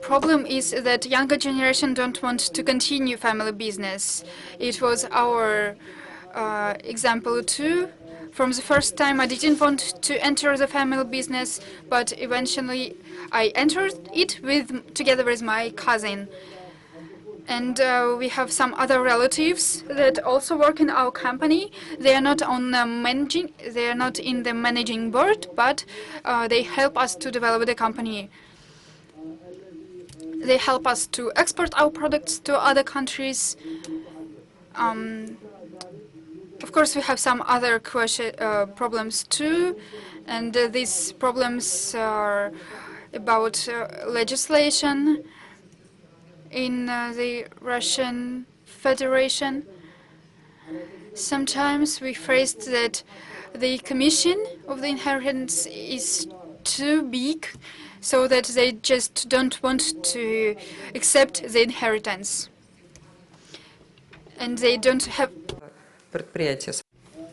problem is that younger generation don't want to continue family business. It was our example too. From the first time I didn't want to enter the family business, but eventually I entered it together with my cousin. And we have some other relatives that also work in our company. They are not on managing. They are not in the managing board, but they help us to develop the company. They help us to export our products to other countries. Of course, we have some other problems too, and these problems are about legislation in the Russian Federation. Sometimes we faced that the commission of the inheritance is too big, so that they just don't want to accept the inheritance. And they don't have... предприятия.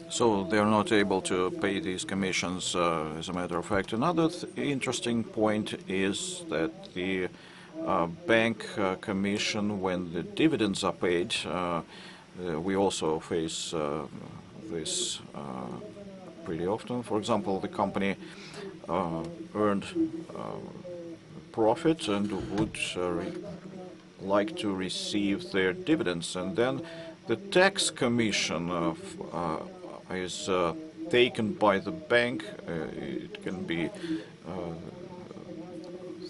So they're not able to pay these commissions, as a matter of fact. Another interesting point is that the bank commission, when the dividends are paid, we also face this pretty often. For example, the company earned profit and would like to receive their dividends, and then the tax commission is taken by the bank. It can be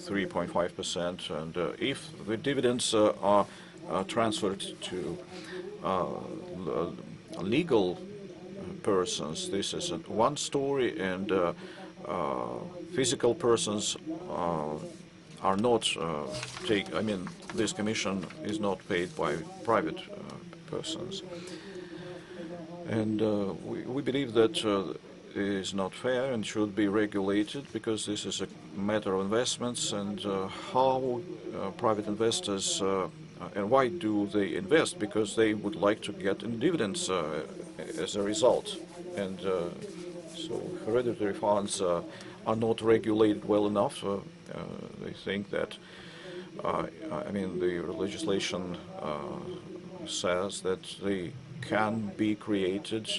3.5%, and if the dividends are transferred to legal persons, this is one story, and physical persons are not this commission is not paid by private persons. And we believe that is not fair and should be regulated, because this is a matter of investments, and how private investors and why do they invest? Because they would like to get in dividends as a result. And so hereditary funds are not regulated well enough. They think that the legislation says that they can be created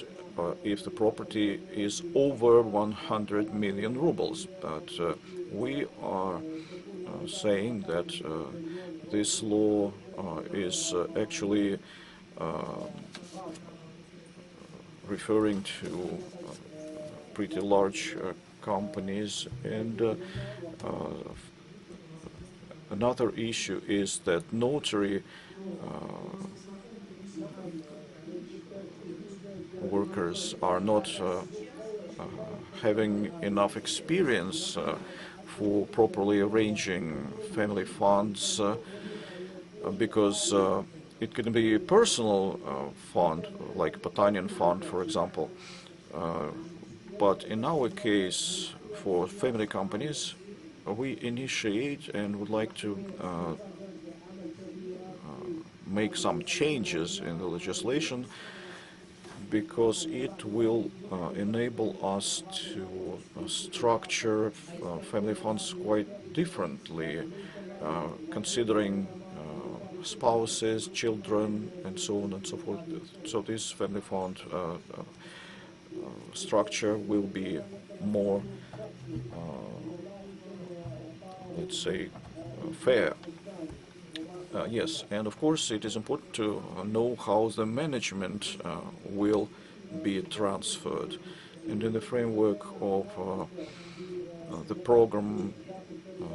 if the property is over 100 million rubles. But we are saying that this law is actually referring to pretty large companies. And another issue is that notary workers are not having enough experience for properly arranging family funds, because it can be a personal fund, like Potanian fund, for example. But in our case, for family companies, we initiate and would like to make some changes in the legislation, because it will enable us to structure family funds quite differently, considering spouses, children, and so on and so forth. So this family fund structure will be more, let's say, fair. Yes, and of course it is important to know how the management will be transferred. And in the framework of the program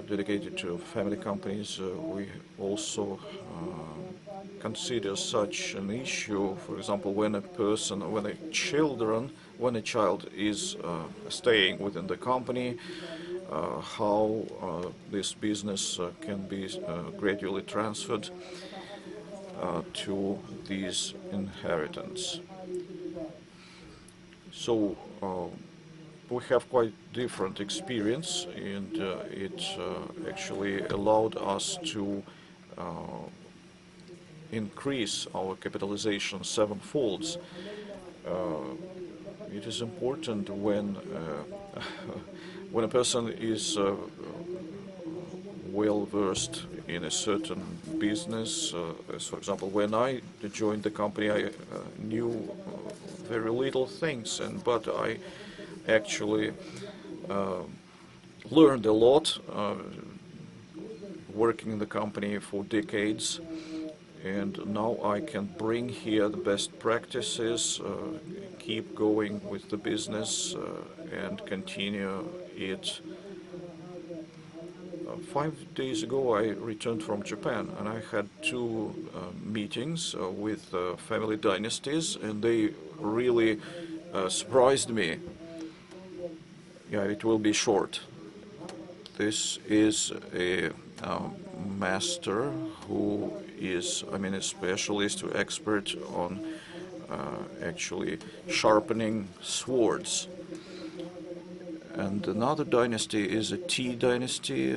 dedicated to family companies, we also consider such an issue. For example, when when a child is staying within the company, how this business can be gradually transferred to these inheritance. So we have quite different experience, and it actually allowed us to increase our capitalization sevenfold. It is important when when a person is well versed in a certain business. As for example, when I joined the company, I knew very little things, but I actually learned a lot working in the company for decades. And now I can bring here the best practices, keep going with the business, and continue it. 5 days ago I returned from Japan, and I had two meetings with family dynasties, and they really surprised me. Yeah, it will be short. This is a master who is, I mean, a specialist or expert on actually sharpening swords. And another dynasty is a T dynasty.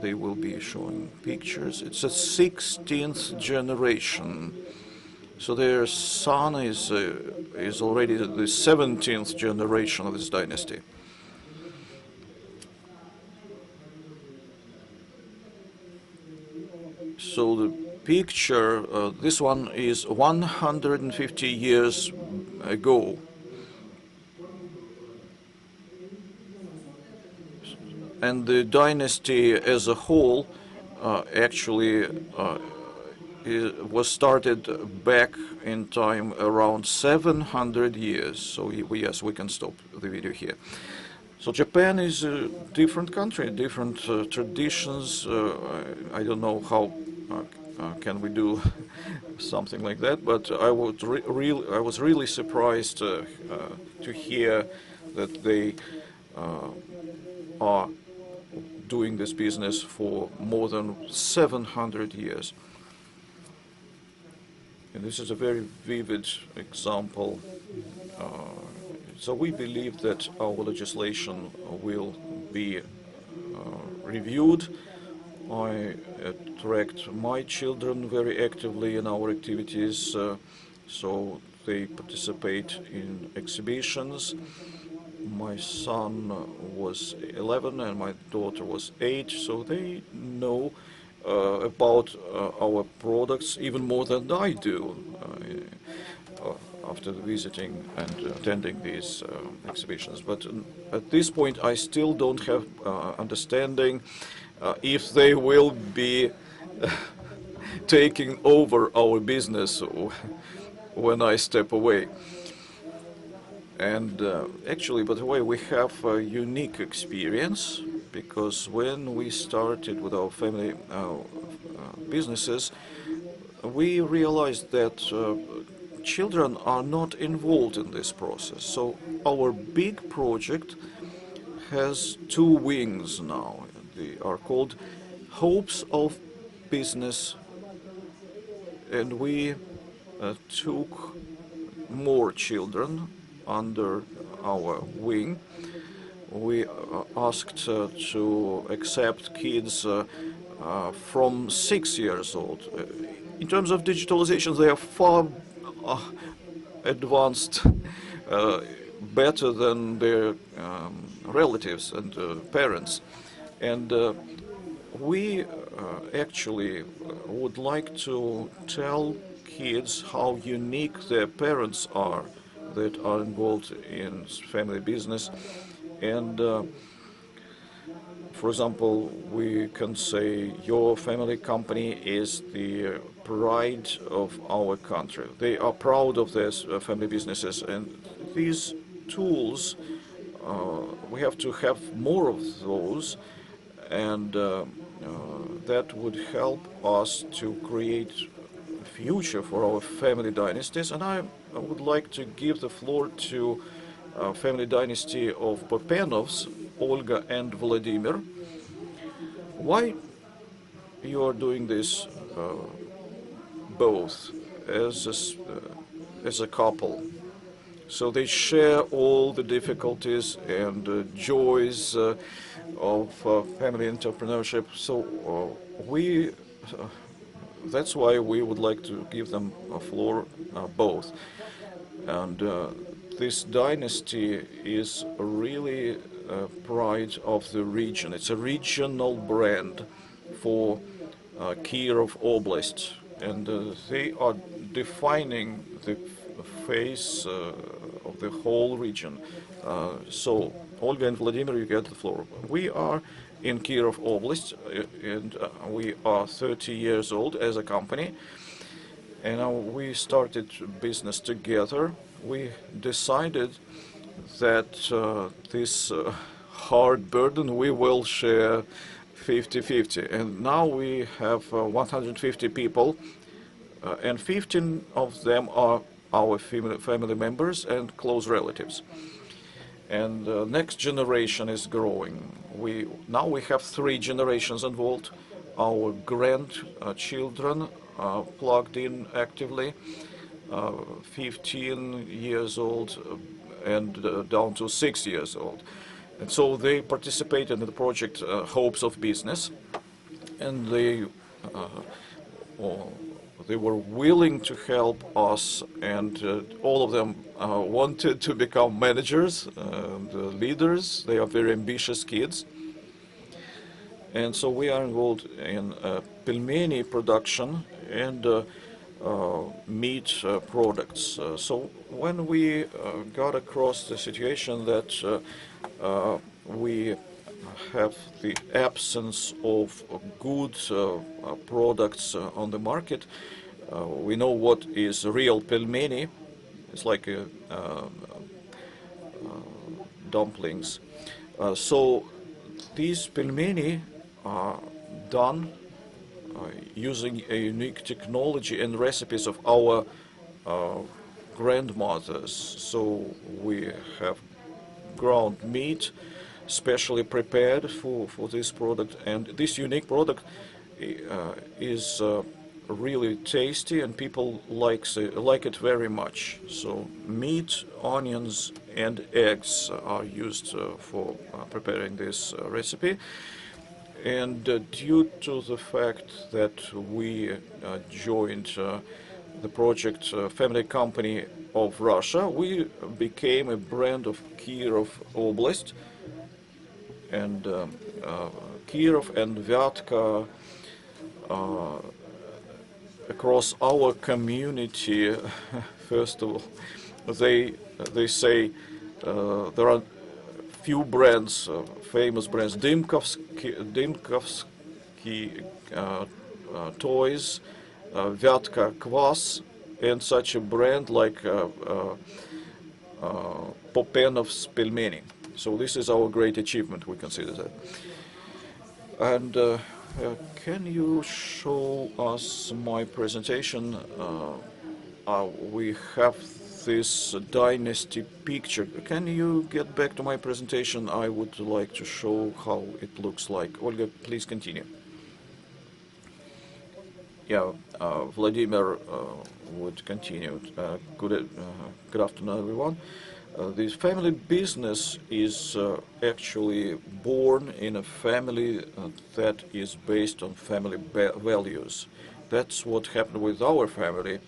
They will be showing pictures. It's a 16th generation. So their son is already the 17th generation of this dynasty. So the picture, this one is 150 years ago. And the dynasty as a whole actually was started back in time around 700 years. So yes, we can stop the video here. So Japan is a different country, different traditions. I don't know how can we do something like that, but I was really surprised to hear that they are doing this business for more than 700 years. And this is a very vivid example. So we believe that our legislation will be reviewed. I attract my children very actively in our activities, so they participate in exhibitions. My son was 11 and my daughter was 8, so they know about our products even more than I do after visiting and attending these exhibitions. But at this point I still don't have understanding if they will be taking over our business when I step away. And actually, by the way, we have a unique experience, because when we started with our family businesses, we realized that children are not involved in this process. So our big project has two wings now. They are called Hopes of Business, and we took more children under our wing. We asked to accept kids from 6 years old. In terms of digitalization, they are far advanced better than their relatives and parents. And we actually would like to tell kids how unique their parents are that are involved in family business. And for example, we can say your family company is the pride of our country. They are proud of their family businesses, and these tools, we have to have more of those, and that would help us to create a future for our family dynasties. And I would like to give the floor to family dynasty of Popenovs, Olga and Vladimir. Why you are doing this both as a couple? So they share all the difficulties and joys of family entrepreneurship. So that's why we would like to give them a floor both. And this dynasty is really pride of the region. It's a regional brand for Kiev Oblast, and they are defining the face of the whole region. So, Olga and Vladimir, you get the floor. We are in Kiev Oblast, and we are 30 years old as a company, and we started business together. We decided that this hard burden we will share 50-50, and now we have 150 people, and 15 of them are our family members and close relatives. And the next generation is growing. Now we have 3 generations involved. Our grandchildren are plugged in actively, 15 years old and down to 6 years old. And so they participated in the project Hopes of Business, and they were willing to help us, and all of them wanted to become managers and leaders. They are very ambitious kids. And so we are involved in pelmeni production and meat products. So when we got across the situation that we have the absence of good products on the market, we know what is real pelmeni. It's like dumplings. So these pelmeni are done using a unique technology and recipes of our grandmothers. So we have ground meat specially prepared for this product, and this unique product is really tasty, and people like it very much. So meat, onions, and eggs are used for preparing this recipe. And due to the fact that we joined the project Family Company of Russia, we became a brand of Kiev Oblast, and Kiev and Vyatka across our community. First of all, they say there are few brands, famous brands, Dymkovsky toys, Vyatka kvass, and such a brand like Popenov's pelmeni. So this is our great achievement, we consider that. And can you show us my presentation? We have this dynasty picture. Can you get back to my presentation? I would like to show how it looks like. Olga, please continue. Yeah, Vladimir would continue. Good afternoon, everyone. This family business is actually born in a family that is based on family values. That's what happened with our family.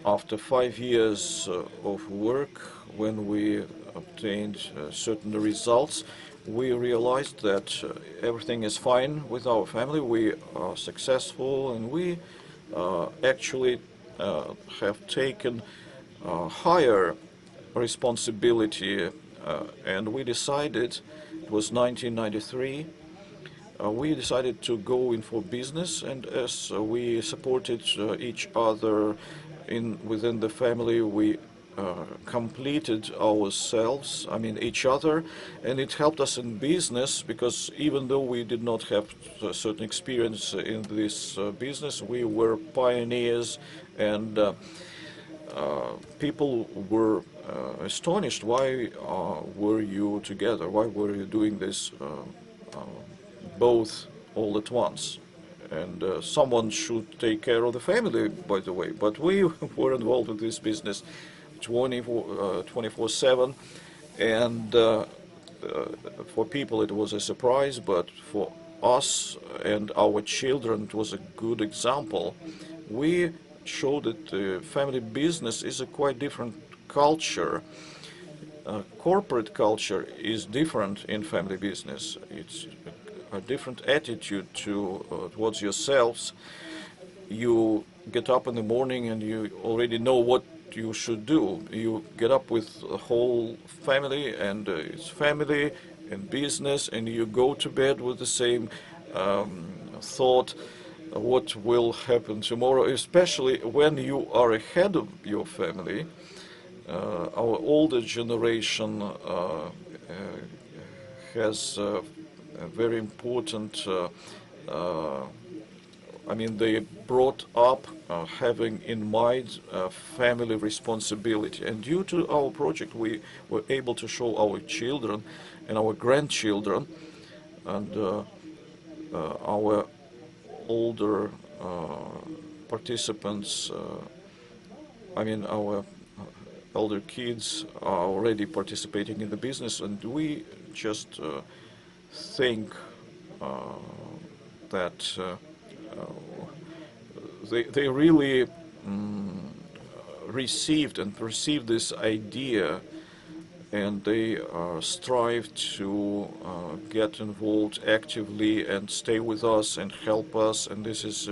After 5 years of work, when we obtained certain results, we realized that everything is fine with our family. We are successful, and we actually have taken higher responsibility, and we decided, it was 1993, we decided to go in for business, and as we supported each other within the family, we completed ourselves, I mean each other, and it helped us in business, because even though we did not have a certain experience in this business, we were pioneers, and people were astonished. Why were you together? Why were you doing this both all at once? And someone should take care of the family, by the way. But we were involved in this business 24/7, and for people it was a surprise, but for us and our children it was a good example. We showed that the family business is a quite different culture. Corporate culture is different in family business. It's a different attitude towards yourselves. You get up in the morning and you already know what you should do. You get up with the whole family, and it's family and business, and you go to bed with the same thought, what will happen tomorrow, especially when you are ahead of your family. Our older generation has a very important, I mean, they brought up having in mind family responsibility. And due to our project, we were able to show our children and our grandchildren and our older participants, I mean, our elder kids are already participating in the business, and we just think that they really received and perceived this idea, and they strive to get involved actively and stay with us and help us, and this is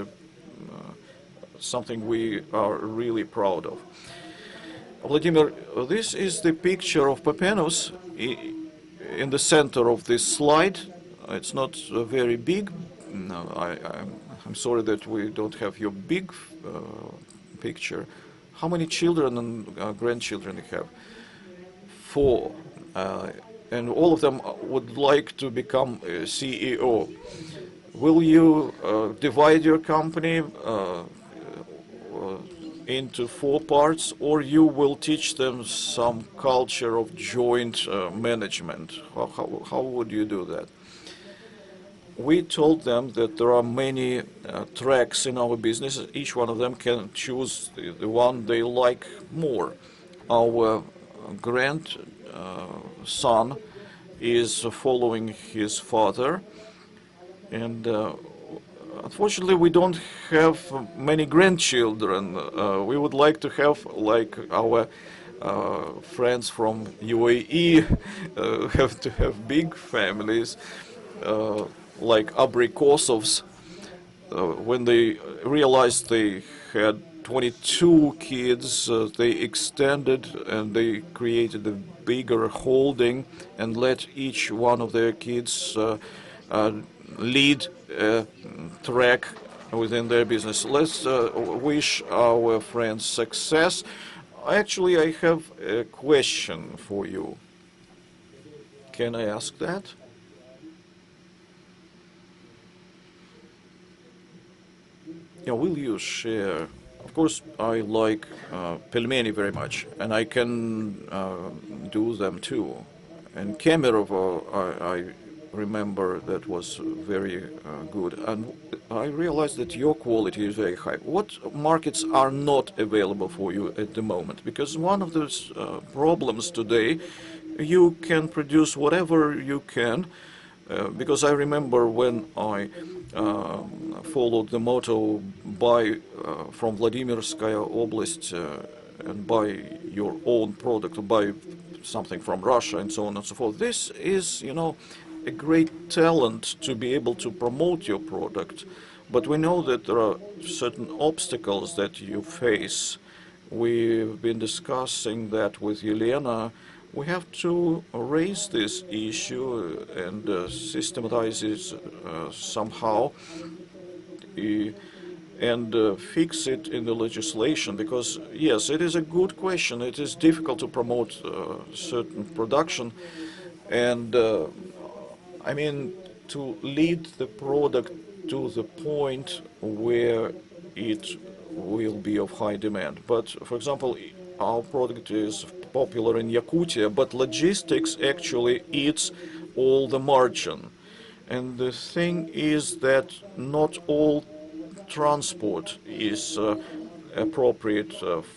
something we are really proud of. Vladimir, this is the picture of Papenus in the center of this slide. It's not very big. No, I'm sorry that we don't have your big picture. How many children and grandchildren you have? 4. And all of them would like to become a CEO. Will you divide your company into 4 parts, or you will teach them some culture of joint management? How would you do that? We told them that there are many tracks in our business. Each one of them can choose the one they like more. Our grandson is following his father, and unfortunately we don't have many grandchildren. We would like to have, like our friends from UAE, have to have big families, like Abrikosovs. When they realized they had 22 kids, they extended and they created a bigger holding and let each one of their kids lead a track within their business. Let's wish our friends success. Actually, I have a question for you. Can I ask that? Yeah, will you share? Of course, I like pelmeni very much, and I can do them too. And Kemerovo, I remember that was very good. And I realized that your quality is very high. What markets are not available for you at the moment? Because one of those problems today, you can produce whatever you can, Because I remember when I followed the motto buy from Vladimirskaya Oblast and buy your own product, or buy something from Russia and so on and so forth. This is, you know, a great talent to be able to promote your product. But we know that there are certain obstacles that you face. We've been discussing that with Yelena. We have to raise this issue and systematize it somehow and fix it in the legislation, because yes, it is a good question. It is difficult to promote certain production, and I mean, to lead the product to the point where it will be of high demand. But for example, our product is popular in Yakutia, but logistics actually eats all the margin. And the thing is that not all transport is appropriate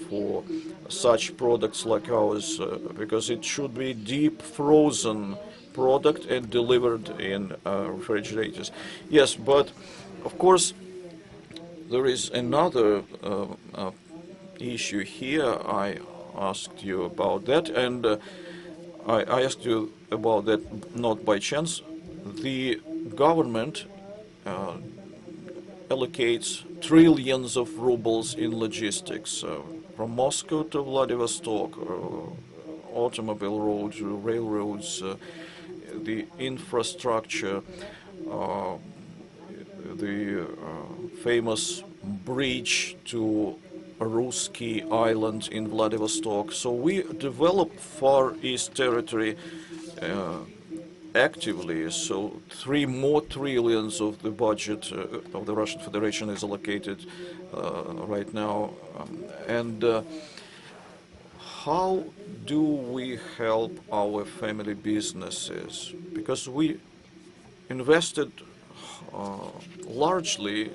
for such products like ours, because it should be deep frozen product and delivered in refrigerators. Yes, but of course there is another issue here. I asked you about that, and I asked you about that not by chance. The government allocates trillions of rubles in logistics, from Moscow to Vladivostok, automobile roads, railroads, the infrastructure, the famous bridge to Ruski Island in Vladivostok. So we develop Far East territory actively. So 3 more trillions of the budget of the Russian Federation is allocated right now. How do we help our family businesses? Because we invested largely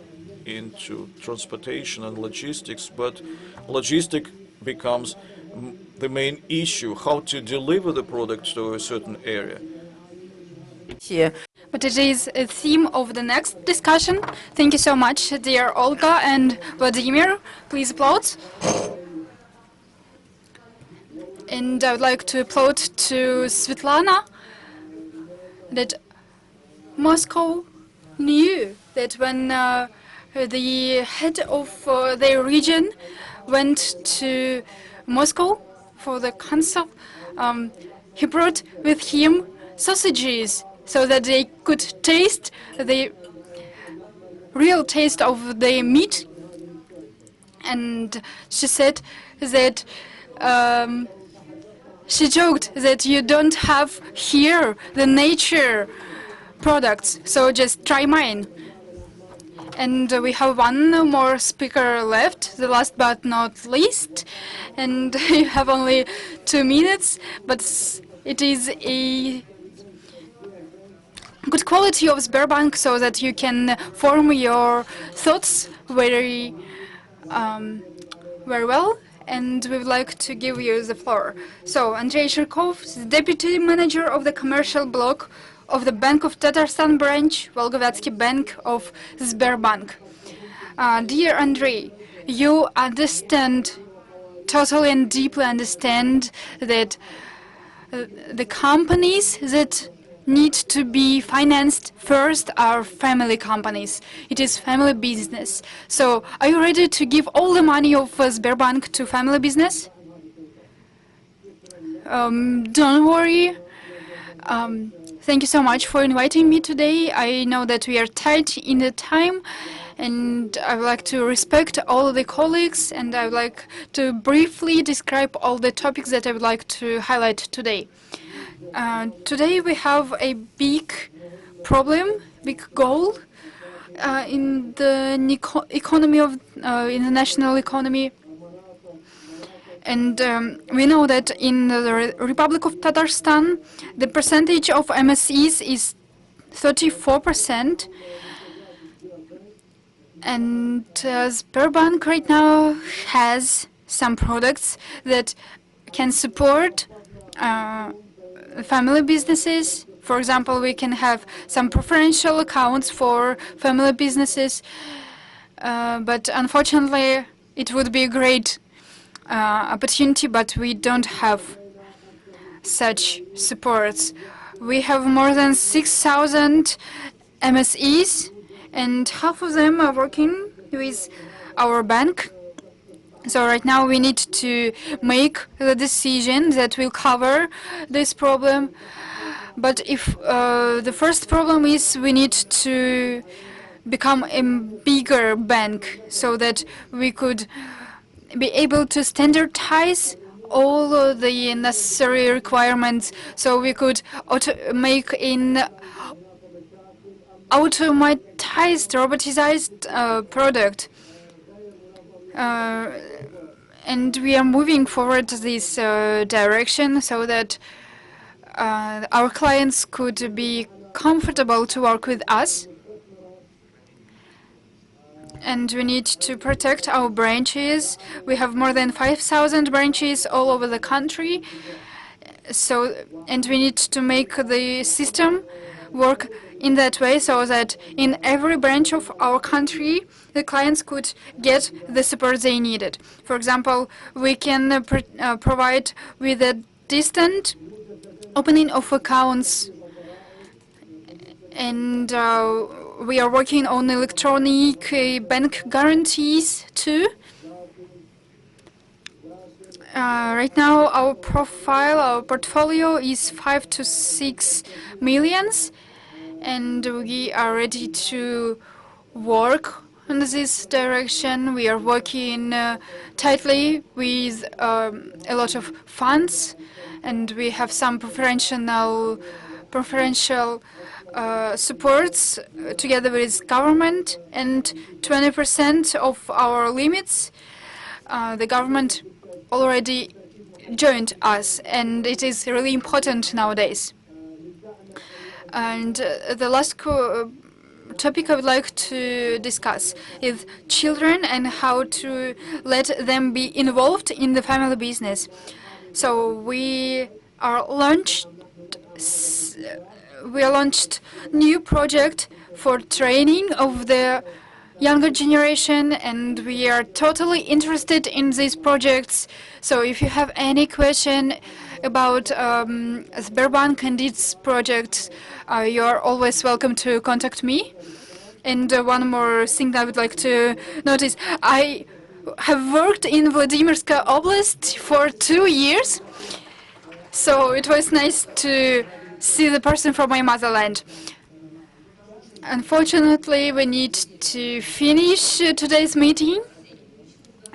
into transportation and logistics, but logistics becomes the main issue, how to deliver the product to a certain area. But it is a theme of the next discussion. Thank you so much, dear Olga and Vladimir. Please applaud. And I would like to applaud to Svetlana that Moscow knew that when the head of their region went to Moscow for the council, he brought with him sausages so that they could taste the real taste of the meat. And she said that she joked that you don't have here the nature products, so just try mine. And we have one more speaker left, the last but not least, and you have only 2 minutes, but it is a good quality of Sberbank so that you can form your thoughts very well, and we would like to give you the floor. So, Andrei Shirkov, the Deputy Manager of the Commercial Block of the Bank of Tatarstan branch, Volgovatsky Bank of Sberbank. Dear Andrei, you understand, totally and deeply understand that the companies that need to be financed first are family companies. It is family business. So, are you ready to give all the money of Sberbank to family business? Don't worry. Thank you so much for inviting me today. I know that we are tight in the time, and I would like to respect all the colleagues, and I would like to briefly describe all the topics that I would like to highlight today. Today we have a big problem, big goal in the economy of in the national economy. And we know that in the Republic of Tatarstan, the percentage of MSEs is 34%. And Sberbank right now has some products that can support family businesses For example, we can have some preferential accounts for family businesses, but unfortunately, it would be a great opportunity, but we don't have such supports. We have more than 6,000 MSEs, and half of them are working with our bank. So right now we need to make the decision that will cover this problem. But if the first problem is we need to become a bigger bank so that we could be able to standardize all of the necessary requirements, so we could make in automatized, robotized product. And we are moving forward this direction so that our clients could be comfortable to work with us. And we need to protect our branches. We have more than 5,000 branches all over the country. And we need to make the system work in that way so that in every branch of our country, the clients could get the support they needed. For example, we can provide with a distant opening of accounts, and we are working on electronic bank guarantees too. Right now, our portfolio is 5 to 6 millions, and we are ready to work in this direction. We are working tightly with a lot of funds, and we have some preferential supports together with government, and 20% of our limits, the government already joined us, and it is really important nowadays. And the last topic I would like to discuss is children and how to let them be involved in the family business. So we launched new project for training of the younger generation, and we are totally interested in these projects. So if you have any question about Sberbank and its projects, you are always welcome to contact me. And one more thing that I would like to notice, I have worked in Vladimirska Oblast for 2 years, so it was nice to see the person from my motherland. Unfortunately, we need to finish today's meeting.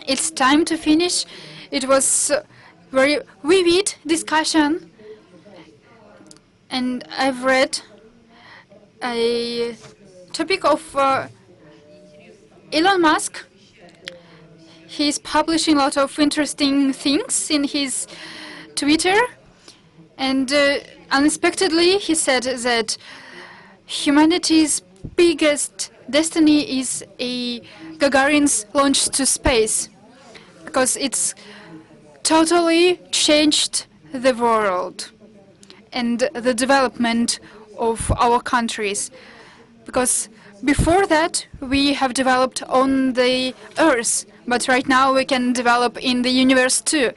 It's time to finish. It was a very vivid discussion, and I've read a topic of Elon Musk. He's publishing a lot of interesting things in his Twitter, and unexpectedly he said that humanity's biggest destiny is a Gagarin's launch to space, because it's totally changed the world and the development of our countries. Because before that, we have developed on the Earth, but right now we can develop in the universe too.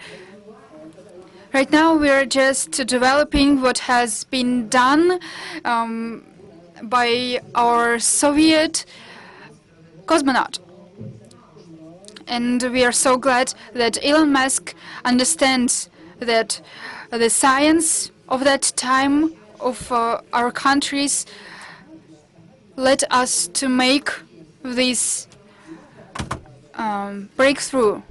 Right now we are just developing what has been done by our Soviet cosmonaut. And we are so glad that Elon Musk understands that the science of that time of our countries led us to make this breakthrough.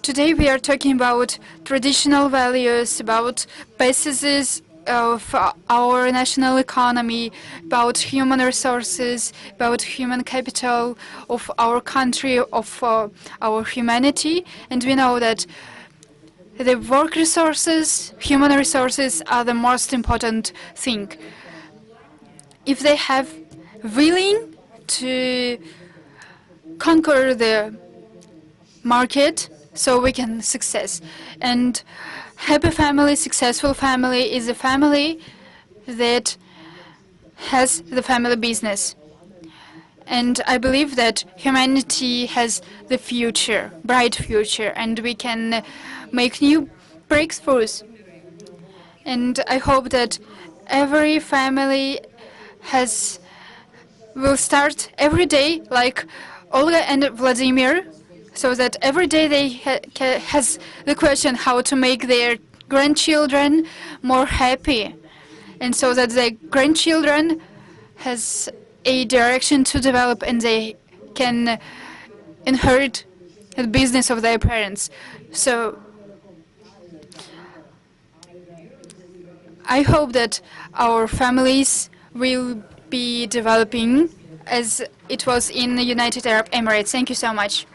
Today we are talking about traditional values, about bases of our national economy, about human resources, about human capital of our country, of our humanity. And we know that the work resources, human resources, are the most important thing. If they have willing to conquer the market, so we can success. And happy family, successful family is a family that has the family business. And I believe that humanity has the future, bright future, and we can make new breakthroughs. And I hope that every family will start every day like Olga and Vladimir, so that every day they has the question how to make their grandchildren more happy, and so that the grandchildren has a direction to develop and they can inherit the business of their parents. So I hope that our families will be developing as it was in the United Arab Emirates. Thank you so much.